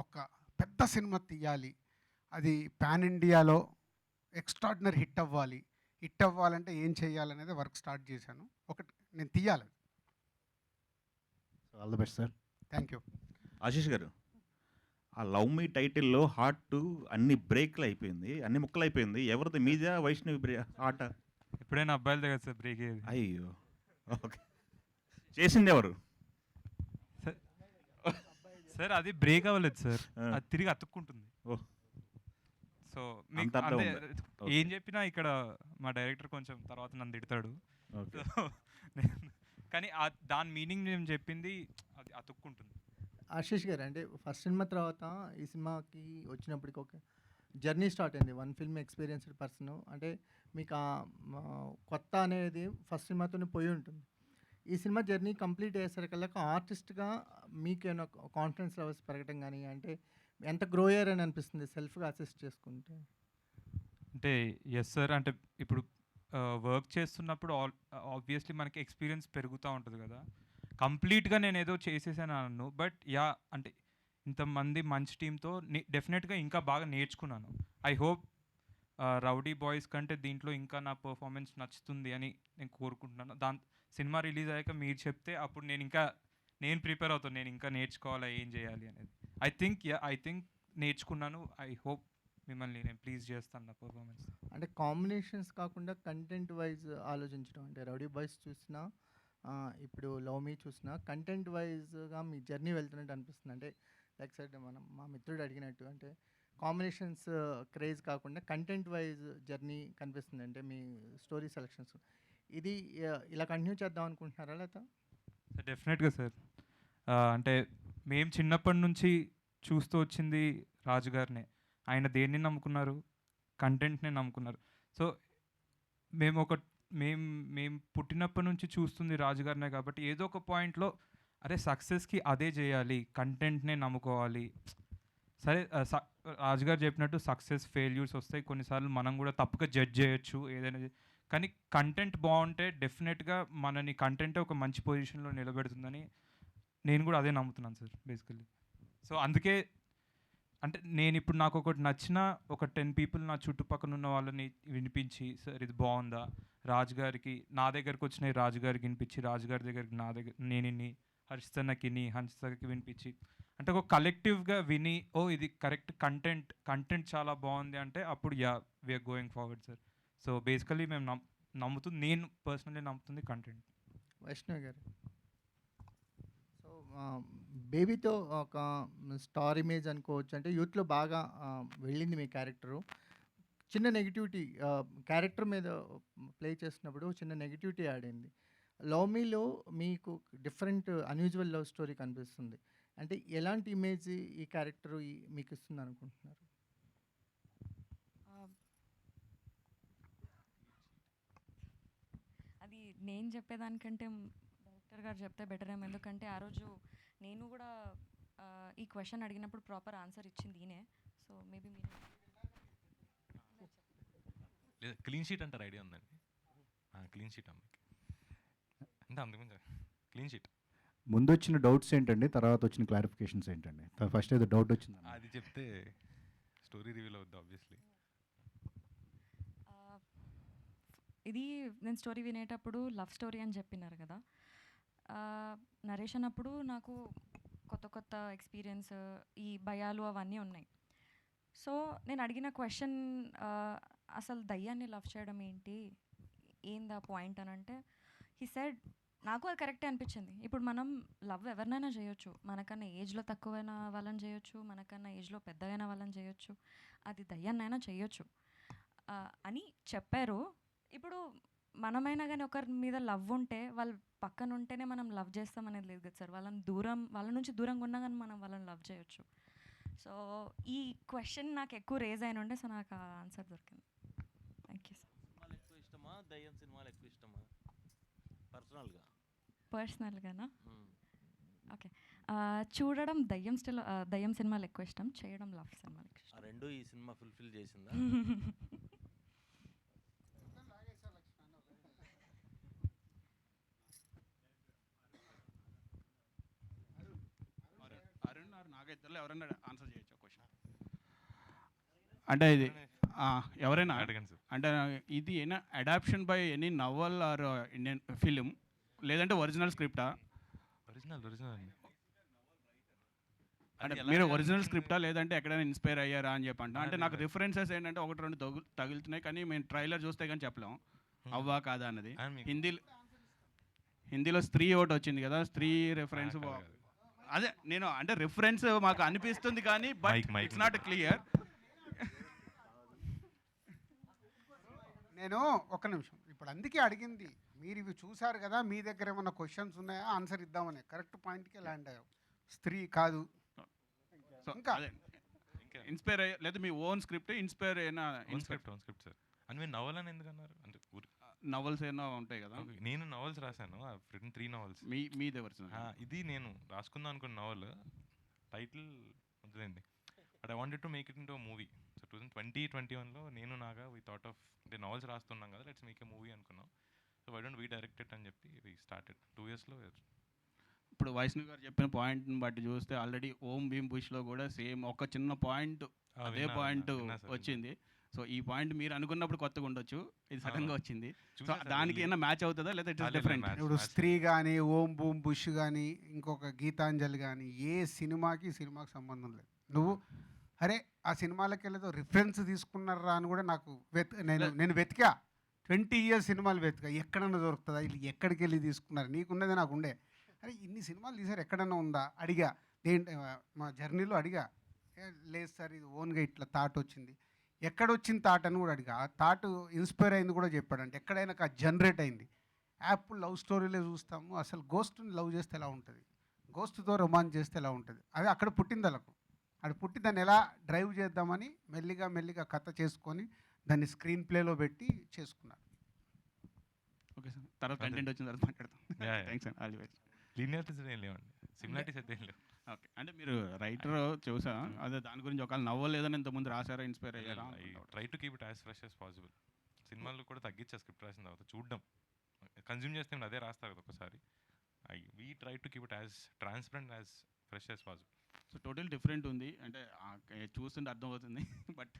S4: ఒక పెద్ద సినిమా తీయాలి, అది పాన్ ఇండియాలో ఎక్స్ట్రాడినరీ హిట్ అవ్వాలి. హిట్ అవ్వాలంటే ఏం చేయాలనేది వర్క్ స్టార్ట్ చేశాను. ఒకటి నేను తీయాలి.
S10: All the best sir.
S4: Thank you.
S12: Ashish గారు, ఆ లవ్ మీ టైటిల్లో హార్ట్ అన్ని బ్రేక్లు అయిపోయింది, అన్ని ముక్కలు అయిపోయింది. ఎవరిది, మీదా వైష్ణవి హార్ట్?
S3: ఎప్పుడైనా అబ్బాయిల దగ్గర సార్ బ్రేక్ అయ్యేది.
S12: అయ్యో, ఓకే. చేసింది ఎవరు
S3: సార్? అది బ్రేక్ అవ్వలేదు సార్, అది తిరిగి అతుక్కుంటుంది. సో మీకు అంటే ఏం చెప్పినా ఇక్కడ మా డైరెక్టర్ కొంచెం తర్వాత నన్ను తిడతాడు. కానీ దాని మీనింగ్ నేను చెప్పింది అది అతుక్కుంటుంది.
S6: ఆశీష్ గారు అంటే ఫస్ట్ సినిమా తర్వాత ఈ సినిమాకి వచ్చినప్పటికి ఒక జర్నీ స్టార్ట్ అయింది. వన్ ఫిల్మ్ ఎక్స్పీరియన్స్డ్ పర్సన్ అంటే మీకు కొత్త అనేది ఫస్ట్ సినిమాతోనే పోయి ఉంటుంది. ఈ సినిమా జర్నీ కంప్లీట్ అయ్యేసరికల్లా ఒక ఆర్టిస్ట్గా మీకేమైనా కాన్ఫిడెన్స్ లెవెల్స్ పెరగడం కానీ అంటే ఎంత గ్రో అయ్యారని అనిపిస్తుంది సెల్ఫ్గా అసెస్ చేసుకుంటే?
S3: అంటే ఎస్ సార్. అంటే ఇప్పుడు వర్క్ చేస్తున్నప్పుడు ఆబ్వియస్లీ మనకి ఎక్స్పీరియన్స్ పెరుగుతూ ఉంటుంది కదా. కంప్లీట్గా నేను ఏదో చేసేసాను అన్ను, బట్ యా అంటే ఇంతమంది మంచి టీంతో డెఫినెట్గా ఇంకా బాగా నేర్చుకున్నాను. ఐ హోప్ రౌడీ బాయ్స్ కంటే దీంట్లో ఇంకా నా పర్ఫార్మెన్స్ నచ్చుతుంది అని నేను కోరుకుంటున్నాను. సినిమా రిలీజ్ అయ్యాక మీరు చెప్తే అప్పుడు నేను ప్రిపేర్ అవుతాను, నేను ఇంకా నేర్చుకోవాలా ఏం చేయాలి అనేది. ఐ థింక్ నేర్చుకున్నాను. ఐ హోప్ మిమ్మల్ని నేను ప్లీజ్ చేస్తాను నా పర్ఫార్మెన్స్.
S6: అంటే కాంబినేషన్స్ కాకుండా కంటెంట్ వైజ్ ఆలోచించడం అంటే రౌడీ బాయ్స్ చూసినా ఇప్పుడు లవ్ మీ చూసినా కంటెంట్ వైజ్గా మీ జర్నీ వెళ్తున్నట్టు అనిపిస్తుంది. అంటే లైక్ సైడ్ మా మిత్రుడు అడిగినట్టు అంటే కాంబినేషన్స్ క్రేజ్ కాకుండా కంటెంట్ వైజ్ జర్నీ కనిపిస్తుంది. అంటే మీ స్టోరీ సెలెక్షన్స్ ఇది ఇలా కంటిన్యూ చేద్దాం అనుకుంటున్నారా లేదా?
S3: డెఫినెట్గా సార్. అంటే మేము చిన్నప్పటి నుంచి చూస్తూ వచ్చింది రాజుగారినే. ఆయన దేన్ని నమ్ముకున్నారు? కంటెంట్నే నమ్ముకున్నారు. సో మేము పుట్టినప్పటి నుంచి చూస్తుంది రాజుగారినే కాబట్టి ఏదో ఒక పాయింట్లో అరే సక్సెస్కి అదే చేయాలి, కంటెంట్నే నమ్ముకోవాలి. సరే రాజుగారు చెప్పినట్టు సక్సెస్ ఫెయిల్యూర్స్ వస్తాయి, కొన్నిసార్లు మనం కూడా తప్పుగా జడ్జ్ చేయొచ్చు ఏదైనా, కానీ కంటెంట్ బాగుంటే డెఫినెట్గా మనని కంటెంటే ఒక మంచి పొజిషన్లో నిలబెడుతుందని నేను కూడా అదే నమ్ముతున్నాను సార్ బేసికల్లీ. సో అందుకే అంటే నేను ఇప్పుడు నాకు ఒకటి నచ్చిన ఒక 10 పీపుల్ నా చుట్టుపక్కల ఉన్న వాళ్ళని వినిపించి సార్ ఇది బాగుందా, రాజుగారికి నా దగ్గరకు వచ్చినాయి రాజుగారికి వినిపించి, రాజుగారి దగ్గరికి నేను హర్షితన్నకి హర్షితకి వినిపించి, అంటే ఒక కలెక్టివ్గా విని ఇది కరెక్ట్ కంటెంట్ చాలా బాగుంది అంటే అప్పుడు we're going forward sir. So basically మేము నేను పర్సనలీ నమ్ముతుంది కంటెంట్.
S6: వైష్ణవ్ గారు, సో బేబీతో ఒక స్టార్ ఇమేజ్ అనుకోవచ్చు. అంటే యూత్లో బాగా వెళ్ళింది మీ క్యారెక్టరు. చిన్న నెగిటివిటీ క్యారెక్టర్ మీద ప్లే చేస్తున్నప్పుడు చిన్న నెగిటివిటీ యాడ్ అయింది. లవ్ మీలో మీకు డిఫరెంట్ అన్యూజువల్ లవ్ స్టోరీ కనిపిస్తుంది. అంటే ఎలాంటి ఇమేజ్ ఈ క్యారెక్టర్ మీకు ఇస్తుంది అనుకుంటున్నారు?
S5: అది నేను చెప్పేదానికంటే డైరెక్టర్ గారు చెప్తే బెటర్ ఏమో. ఎందుకంటే ఆ రోజు నేను కూడా ఈ క్వశ్చన్ అడిగినప్పుడు ప్రాపర్ ఆన్సర్ ఇచ్చింది ఈయనే. సో మేబీ మీరు
S2: లేదా క్లీన్ షీట్ అంటారు ఐడియా ఉందండి? క్లీన్ షీట్ అమ్మకి అంటే అందుకు క్లీన్ షీట్.
S10: ముందు వచ్చిన డౌట్స్ ఏంటండి, తర్వాత వచ్చిన క్లారిఫికేషన్స్ ఏంటండి? ఫస్ట్ ఏదో డౌట్ వచ్చింది,
S2: అది చెప్తే స్టోరీ రివీల్ అవుద్ది ఆబ్వియస్లీ.
S5: ఇది నేను స్టోరీ వినేటప్పుడు లవ్ స్టోరీ అని చెప్పినారు కదా. నరేషన్ అప్పుడు నాకు కొత్త ఎక్స్పీరియన్స్, ఈ భయాలు అవన్నీ ఉన్నాయి. సో నేను అడిగిన క్వశ్చన్ అసలు దయ్యాన్ని లవ్ చేయడం ఏందా పాయింట్ అని అంటే హీ సెడ్, నాకు అది కరెక్టే అనిపించింది. ఇప్పుడు మనం లవ్ ఎవరినైనా చేయొచ్చు, మనకన్నా ఏజ్లో తక్కువైన వాళ్ళని చేయొచ్చు, మనకన్నా ఏజ్లో పెద్దగైన వాళ్ళని చేయొచ్చు, అది దయ్యాన్నైనా చేయొచ్చు అని చెప్పారు. ఇప్పుడు మనమైనా కానీ ఒకరి మీద లవ్ ఉంటే వాళ్ళు పక్కన ఉంటేనే మనం లవ్ చేస్తాం అనేది లేదు కదా సార్. వాళ్ళ నుంచి దూరంగా ఉన్నా కానీ మనం వాళ్ళని లవ్ చేయొచ్చు. సో ఈ క్వశ్చన్ నాకు ఎక్కువ రేజ్ అయిన ఉండే, సో నాకు ఆ ఆన్సర్ దొరికింది. Thank you sir.
S7: సినిమాలు ఎక్కువ ఇష్టమా, దయ్యం సినిమాలు ఎక్కువ ఇష్టమా?
S5: పర్సనల్గానా? ఓకే, చూడడం దయ్యం సినిమాలు ఎక్కువ ఇష్టం, చేయడం లవ్ సినిమాలు ఎక్కువ ఇష్టం.
S7: రెండు ఈ సినిమా ఫుల్ఫిల్ చేసిందా?
S13: అరుణ్ ఆర్ నాగేశ్వర్లో ఎవరైనా ఆన్సర్ చేయొచ్చు క్వశ్చన్. అంటే ఇది ఎవరైనా
S2: అడగండి.
S13: అంటే ఇది ఏనా adaptation by any novel or Indian film, లేదంటే ఒరిజినల్ స్క్రిప్టా?
S2: ఒరిజినల్
S13: అంటే మీరు ఒరిజినల్ స్క్రిప్టా లేదంటే ఎక్కడైనా ఇన్స్పైర్ అయ్యారా అని చెప్పండి. అంటే నాకు రిఫరెన్సెస్ ఏంటంటే 1-2 తగులుతున్నాయి, కానీ మేము ట్రైలర్ చూస్తే కానీ చెప్పలేం అవ్వా కాదా అన్నది. హిందీలో స్త్రీ ఒకటి వచ్చింది కదా, స్త్రీ రెఫరెన్స్. అదే నేను అంటే రిఫరెన్స్ మాకు అనిపిస్తుంది కానీ బట్ ఇట్స్ నాట్ క్లియర్.
S4: నేను ఒక్క నిమిషం, ఇప్పుడు అందుకే అడిగింది, మీరు ఇవి చూసారు కదా, మీ దగ్గర ఏమైనా క్వశ్చన్స్ ఉన్నాయా ఆన్సర్ ఇద్దామని. కరెక్ట్ పాయింట్కే ల్యాండ్ అయ్యావు. స్త్రీ కాదు.
S13: సో
S4: ఇంకా
S13: అదే ఇన్స్పైర్ అయ్యే లేదా మీ ఓన్ స్క్రిప్ట్ ఇన్స్పైర్ అయిన
S2: స్క్రిప్ట్ సార్. అని మీరు నవల్ అని ఎందుకు అన్నారు? అంటే
S13: నవల్స్ ఏమైనా ఉంటాయి కదా.
S2: నేను నవల్స్ రాశాను, రిటన్ 3 novels.
S13: మీది ఎవరు?
S2: ఇది నేను రాసుకుందాం అనుకున్న నవల్, టైటిల్ వదిలేండి. But I wanted to make it into movie. So 2021లో నేను నాగా వీ థాట్ ఆఫ్, అంటే నవల్స్ రాస్తున్నాం కదా, లెట్స్ మేక్ ఎ మూవీ అనుకున్నాం. So why don't we direct it అని చెప్పి వీ స్టార్టెడ్ 2 yearsలో.
S13: ఇప్పుడు వైష్ణవ్ గారు చెప్పిన పాయింట్ని బట్టి చూస్తే ఆల్రెడీ ఓం భీమ్ బుష్లో కూడా సేమ్ ఒక చిన్న పాయింట్, అదే పాయింట్ వచ్చింది. సో ఈ పాయింట్ మీరు అనుకున్నప్పుడు కొత్తగా ఉండొచ్చు, ఇది సడన్గా వచ్చింది. సో దానికి ఏమైనా మ్యాచ్ అవుతుందా లేదా ఇట్ ఇస్ డిఫరెంట్?
S4: ఇప్పుడు స్త్రీ కానీ, ఓం బూమ్ బుష్ కానీ, ఇంకొక గీతాంజలి కానీ, ఏ సినిమాకి సంబంధం లేదు. నువ్వు అరే ఆ సినిమాలకి వెళ్ళేదో రిఫరెన్స్ తీసుకున్నారా అని కూడా నాకు నేను వెతికా. 20 years సినిమాలు వెతికా, ఎక్కడన్నా దొరుకుతుందా, వీళ్ళు ఎక్కడికి వెళ్ళి తీసుకున్నారు, నీకున్నది నాకు ఉండే. అరే ఇన్ని సినిమాలు తీసారు, ఎక్కడన్నా ఉందా అడిగా. మా జర్నీలో అడిగా, లేదు సార్ ఇది ఓన్గా ఇట్లా థాట్ వచ్చింది. ఎక్కడొచ్చిన థాట్ అని కూడా అడిగా. ఆ థాట్ ఇన్స్పైర్ అయింది కూడా చెప్పాడంటే ఎక్కడైనా జనరేట్ అయింది. యాప్ లవ్ స్టోరీలే చూస్తాము, అసలు గోస్ట్ని లవ్ చేస్తే ఎలా ఉంటుంది, గోస్ట్తో రొమాన్స్ చేస్తే ఎలా ఉంటుంది, అది అక్కడ పుట్టింది. అక్కడ పుట్టి దాన్ని ఎలా డ్రైవ్ చేద్దామని మెల్లిగా కథ చేసుకొని దాన్ని స్క్రీన్ ప్లేలో పెట్టి చేసుకున్నారు.
S13: ఓకే సార్, తర్వాత కంటెంట్ వచ్చిన తర్వాత మాట్లాడతాం. థ్యాంక్స్ అండి, ఆల్ ది బెస్ట్.
S2: లీనియారిటీస్ ఏం లేవండి, సిమిలారిటీస్ అయితే ఏం లేవు.
S13: ఓకే, అంటే మీరు రైటర్ చూసా, అదే దాని గురించి ఒకవేళ నవ్వలేదని ఇంతకుముందు రాసారా, ఇన్స్పైర్ అయ్యారా?
S2: Try to keep it as fresh as possible. సినిమాలు కూడా తగ్గించా స్క్రిప్ట్ రాసిన తర్వాత చూడడం, కన్జ్యూమ్ చేస్తే అదే రాస్తారు కదా ఒకసారి. We try to keep it as transparent, as fresh as possible.
S13: So total different ఉంది, అంటే చూస్తుంటే అర్థమవుతుంది. బట్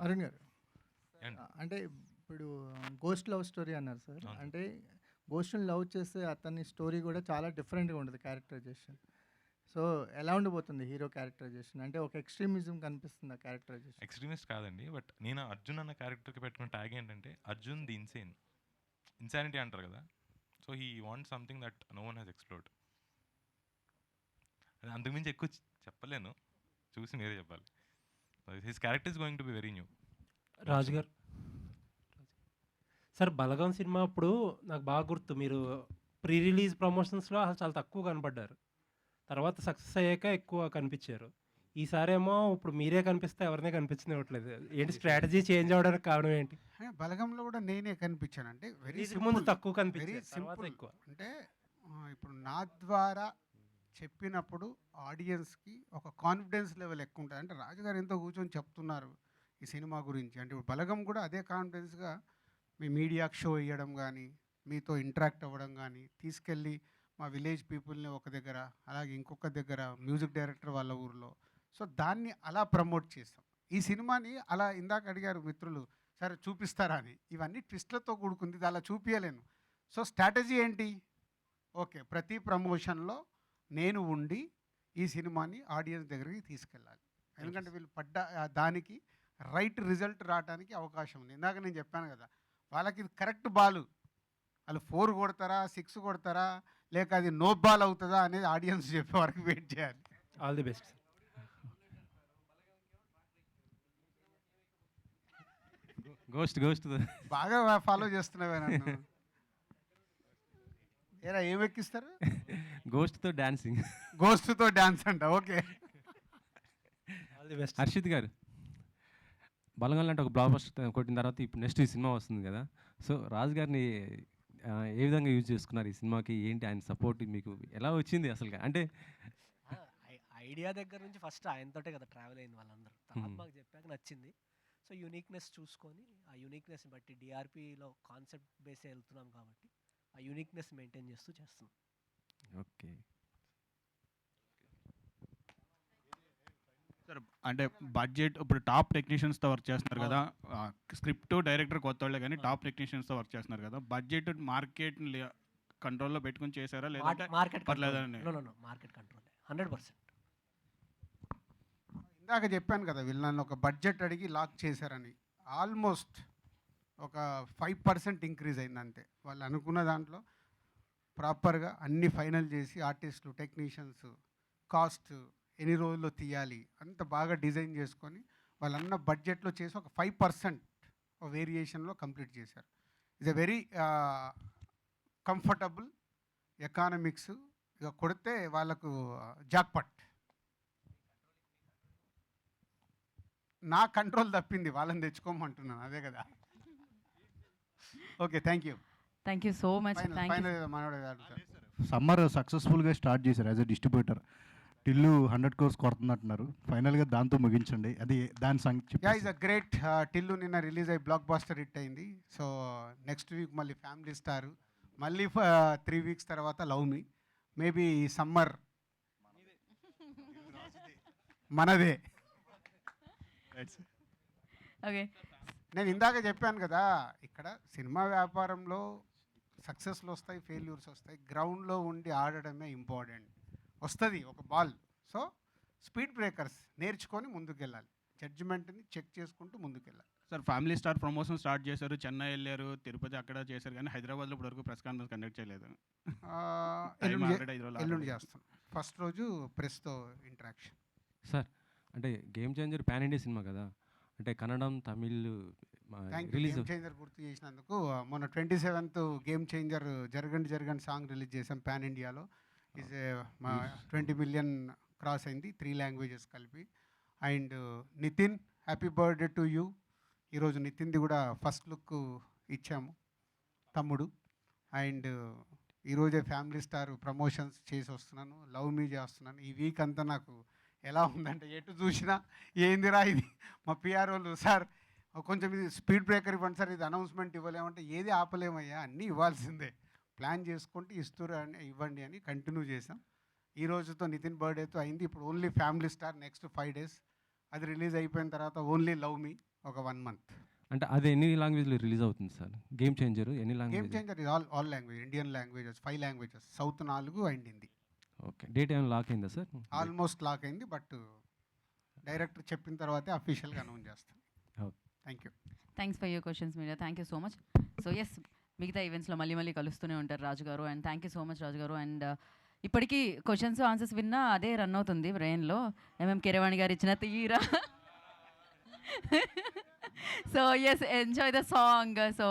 S6: అరుణ్ గారు, అంటే ఇప్పుడు గోస్ట్ లవ్ స్టోరీ అన్నారు సార్. అంటే గోస్ట్ని లవ్ చేస్తే అతని స్టోరీ కూడా చాలా డిఫరెంట్గా ఉంటుంది క్యారెక్టరైజేషన్. సో ఎలా ఉండబోతుంది హీరో క్యారెక్టరైజేషన్? అంటే ఒక ఎక్స్ట్రీమిజం కనిపిస్తుంది ఆ క్యారెక్టరైజేషన్.
S2: ఎక్స్ట్రీమిస్ట్ కాదండి, బట్ నేను అర్జున్ అన్న క్యారెక్టర్కి పెట్టుకున్న ట్యాగ్ ఏంటంటే అర్జున్ ది ఇన్సానిటీ అంటారు కదా. So he want something that no one has explored. అది అంతకుమించి ఎక్కువ చెప్పలేను, చూసి మీరే చెప్పాలి. His character is going to be very new.
S9: Raju garu sir, Balagam cinema అప్పుడు నాకు బాగా గుర్తు, మీరు ప్రీ రిలీజ్ ప్రమోషన్స్లో అసలు చాలా తక్కువ కనపడ్డారు, తర్వాత సక్సెస్ అయ్యాక ఎక్కువ కనిపించారు. ఈసారేమో ఇప్పుడు మీరే కనిపిస్తే ఎవరినే కనిపించనివ్వట్లేదు. ఏంటి స్ట్రాటజీ చేంజ్ అవ్వడానికి కారణం ఏంటి?
S4: బలగంలో కూడా నేనే కనిపించాను. అంటే వెరీ
S9: ముందు తక్కువ కనిపించారు,
S4: సింపుల్ ఎక్కువ. అంటే ఇప్పుడు నా ద్వారా చెప్పినప్పుడు ఆడియన్స్కి ఒక కాన్ఫిడెన్స్ లెవెల్ ఎక్కువ ఉంటుంది. అంటే రాజుగారు ఎంతో కూర్చొని చెప్తున్నారు ఈ సినిమా గురించి, అంటే ఇప్పుడు బలగం కూడా అదే కాన్ఫిడెన్స్గా మీ మీడియాకి షో ఇవ్వడం కానీ, మీతో ఇంటరాక్ట్ అవ్వడం కానీ, తీసుకెళ్ళి మా విలేజ్ పీపుల్ని ఒక దగ్గర, అలాగే ఇంకొక దగ్గర మ్యూజిక్ డైరెక్టర్ వాళ్ళ ఊరిలో, సో దాన్ని అలా ప్రమోట్ చేస్తాం. ఈ సినిమాని అలా ఇందాక అడిగారు మిత్రులు, సరే చూపిస్తారా అని. ఇవన్నీ ట్విస్ట్లతో కూడుకుంది, ఇది అలా చూపించలేను. సో స్ట్రాటజీ ఏంటి? ఓకే, ప్రతి ప్రమోషన్లో నేను ఉండి ఈ సినిమాని ఆడియన్స్ దగ్గరికి తీసుకెళ్ళాలి. ఎందుకంటే వీళ్ళు పడ్డ దానికి రైట్ రిజల్ట్ రావడానికి అవకాశం ఉంది. ఇందాక నేను చెప్పాను కదా, వాళ్ళకి ఇది కరెక్ట్ బాల్, వాళ్ళు 4 కొడతారా 6 కొడతారా, లేక అది నో బాల్ అవుతుందా అనేది ఆడియన్స్ చెప్పే వరకు వెయిట్ చేయాలి.
S9: All the best.
S8: గోస్ట్
S4: బాగా ఫాలో చేస్తున్నావే నన్ను. ఏరా ఏం ఎక్కిస్తారు?
S8: గోస్ట్తో
S4: డాన్స్ అంట. Okay,
S9: all the best.
S8: Harshit గారు, బలగం లాంటి ఒక బ్లాక్ బస్టర్ కొట్టిన తర్వాత ఇప్పుడు నెక్స్ట్ ఈ సినిమా వస్తుంది కదా, సో రాజు గారిని ఏ విధంగా యూజ్ చేసుకున్నారు ఈ సినిమాకి? ఏంటి ఆయన సపోర్ట్ మీకు ఎలా వచ్చింది అసలు? అంటే
S15: ఐడియా దగ్గర నుంచి ఫస్ట్ ఆయనతోటే కదా ట్రావెల్ అయింది వాళ్ళందరూ. తర్వాత మాకు చెప్పాక నచ్చింది. సో యూనిక్నెస్ చూసుకొని ఆ యూనిక్నెస్ని బట్టి డిఆర్పిలో కాన్సెప్ట్ బేసే వెళ్తున్నాం కాబట్టి ఆ యూనిక్నెస్ మెయింటైన్ చేస్తున్నాం.
S8: ఓకే
S13: సార్, అంటే బడ్జెట్ ఇప్పుడు టాప్ టెక్నీషియన్స్తో వర్క్ చేస్తున్నారు కదా, స్క్రిప్ట్ డైరెక్టర్ కొత్త వాళ్ళే కానీ టాప్ టెక్నీషియన్స్తో వర్క్ చేస్తున్నారు కదా, బడ్జెట్ మార్కెట్ కంట్రోల్లో పెట్టుకుని చేశారా లేదా?
S15: Market control 100%.
S4: ఇందాక చెప్పాను కదా, వీళ్ళు నన్ను ఒక బడ్జెట్ అడిగి లాక్ చేశారని. ఆల్మోస్ట్ ఒక 5% ఇంక్రీజ్ అయింది అంతే. వాళ్ళు అనుకున్న దాంట్లో ప్రాపర్గా అన్ని ఫైనల్ చేసి ఆర్టిస్టులు, టెక్నీషియన్స్, కాస్ట్ ఎన్ని రోజుల్లో తీయాలి అంత బాగా డిజైన్ చేసుకొని వాళ్ళన్న బడ్జెట్లో చేసి ఒక 5% వేరియేషన్లో కంప్లీట్ చేశారు. It's a very comfortable economics ఇక కొడితే వాళ్ళకు జాక్పట్. నా కంట్రోల్ తప్పింది, వాళ్ళని తెచ్చుకోమంటున్నాను, అదే కదా. Okay, thank you.
S1: Thank you so much. Thank you.
S10: Summer సక్సెస్ఫుల్గా స్టార్ట్ చేశారు as a distributor. Tillu 100 crores కొడుతున్నట్టున్నారు. ఫైనల్గా దాంతో ముగించండి, అది దాని సంగతి.
S4: Yeah, is a great. Tillu నిన్న రిలీజ్ అయ్యి బ్లాక్ బాస్టర్ హిట్ అయింది. సో నెక్స్ట్ వీక్ మళ్ళీ ఫ్యామిలీ స్టార్, మళ్ళీ 3 weeks తర్వాత లవ్ మీ. మేబీ ఈ సమ్మర్ మనదే.
S1: ఓకే,
S4: నేను ఇందాక చెప్పాను కదా, ఇక్కడ సినిమా వ్యాపారంలో సక్సెస్లు వస్తాయి, ఫెయిల్యూర్స్ వస్తాయి. గ్రౌండ్లో ఉండి ఆడడమే ఇంపార్టెంట్. వస్తుంది ఒక బాల్. సో స్పీడ్ బ్రేకర్స్ నేర్చుకొని ముందుకెళ్ళాలి, జడ్జిమెంట్ని చెక్ చేసుకుంటూ ముందుకెళ్ళాలి.
S13: Sir, family star promotion start చేశారు, చెన్నై వెళ్ళారు, తిరుపతి అక్కడ చేశారు, కానీ హైదరాబాద్లో ఇప్పటివరకు ప్రెస్ కాన్ఫరెన్స్ కండక్ట్ చేయలేదు.
S4: ఎల్లుండి చేస్తాం. ఫస్ట్ రోజు ప్రెస్తో ఇంటరాక్షన్.
S8: సార్, అంటే గేమ్ చేంజర్ పాన్ ఇండియా సినిమా కదా, అంటే Kannada, Tamil
S4: thank you.
S8: Release
S4: game changer గుర్తు చేసినందుకు. మొన్న 27th game changer Jaragandi song release చేసాం పాన్ ఇండియాలో. ఈజ్ మా 20 million క్రాస్ అయింది, 3 languages కలిపి. And Nithin, happy birthday to you. ఈరోజు నితిన్ది కూడా ఫస్ట్ లుక్ ఇచ్చాము, తమ్ముడు. అండ్ ఈరోజే ఫ్యామిలీ స్టార్ ప్రమోషన్స్ చేసి వస్తున్నాను, లవ్ మీ చేస్తున్నాను. ఈ వీక్ అంతా నాకు ఎలా ఉందంటే, ఎటు చూసినా ఏందిరా ఇది. మా పిఆర్ వాళ్ళు, సార్ కొంచెం ఇది స్పీడ్ బ్రేకర్ ఇవ్వండి సార్, ఇది అనౌన్స్మెంట్ ఇవ్వలేమంటే, ఏది ఆపలేమయ్యా, అన్నీ ఇవ్వాల్సిందే. ప్లాన్ చేసుకుంటే ఇస్తురు అని ఇవ్వండి అని కంటిన్యూ చేసాం. ఈ రోజుతో నితిన్ బర్త్డేతో అయింది. ఇప్పుడు only family star next 5 days. అది రిలీజ్ అయిపోయిన తర్వాత ఓన్లీ లవ్ మీ ఒక 1 month.
S8: అంటే అది ఎన్ని లాంగ్వేజ్లో రిలీజ్ అవుతుంది సార్? గేమ్ చేంజర్ ఎన్ని
S4: గేమ్
S8: లాంగ్వేజ్?
S4: చేంజర్ ఇది all language, Indian languages 5 languages, south 4 and Hindi.
S8: Okay, date ఏమైనా లాక్ అయిందా సార్?
S4: ఆల్మోస్ట్ లాక్ అయింది, బట్ డైరెక్టర్ చెప్పిన తర్వాతే అఫీషియల్గా అనౌన్స్ చేస్తాం. Thank you.
S1: Thanks for your questions media. Thank you so much. So yes, మిగతా ఈవెంట్స్లో మళ్ళీ కలుస్తూనే ఉంటారు Raju garu. And thank you so much Raju garu. And ఇప్పటికీ క్వశ్చన్స్ ఆన్సర్స్ విన్నా అదే రన్ అవుతుంది బ్రెయిన్లో, ఎంఎం కీరవాణి గారు ఇచ్చిన తీరా. So yes, enjoy the song. So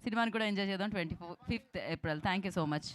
S1: సినిమాని కూడా ఎంజాయ్ చేద్దాం 25th April. Thank you so much.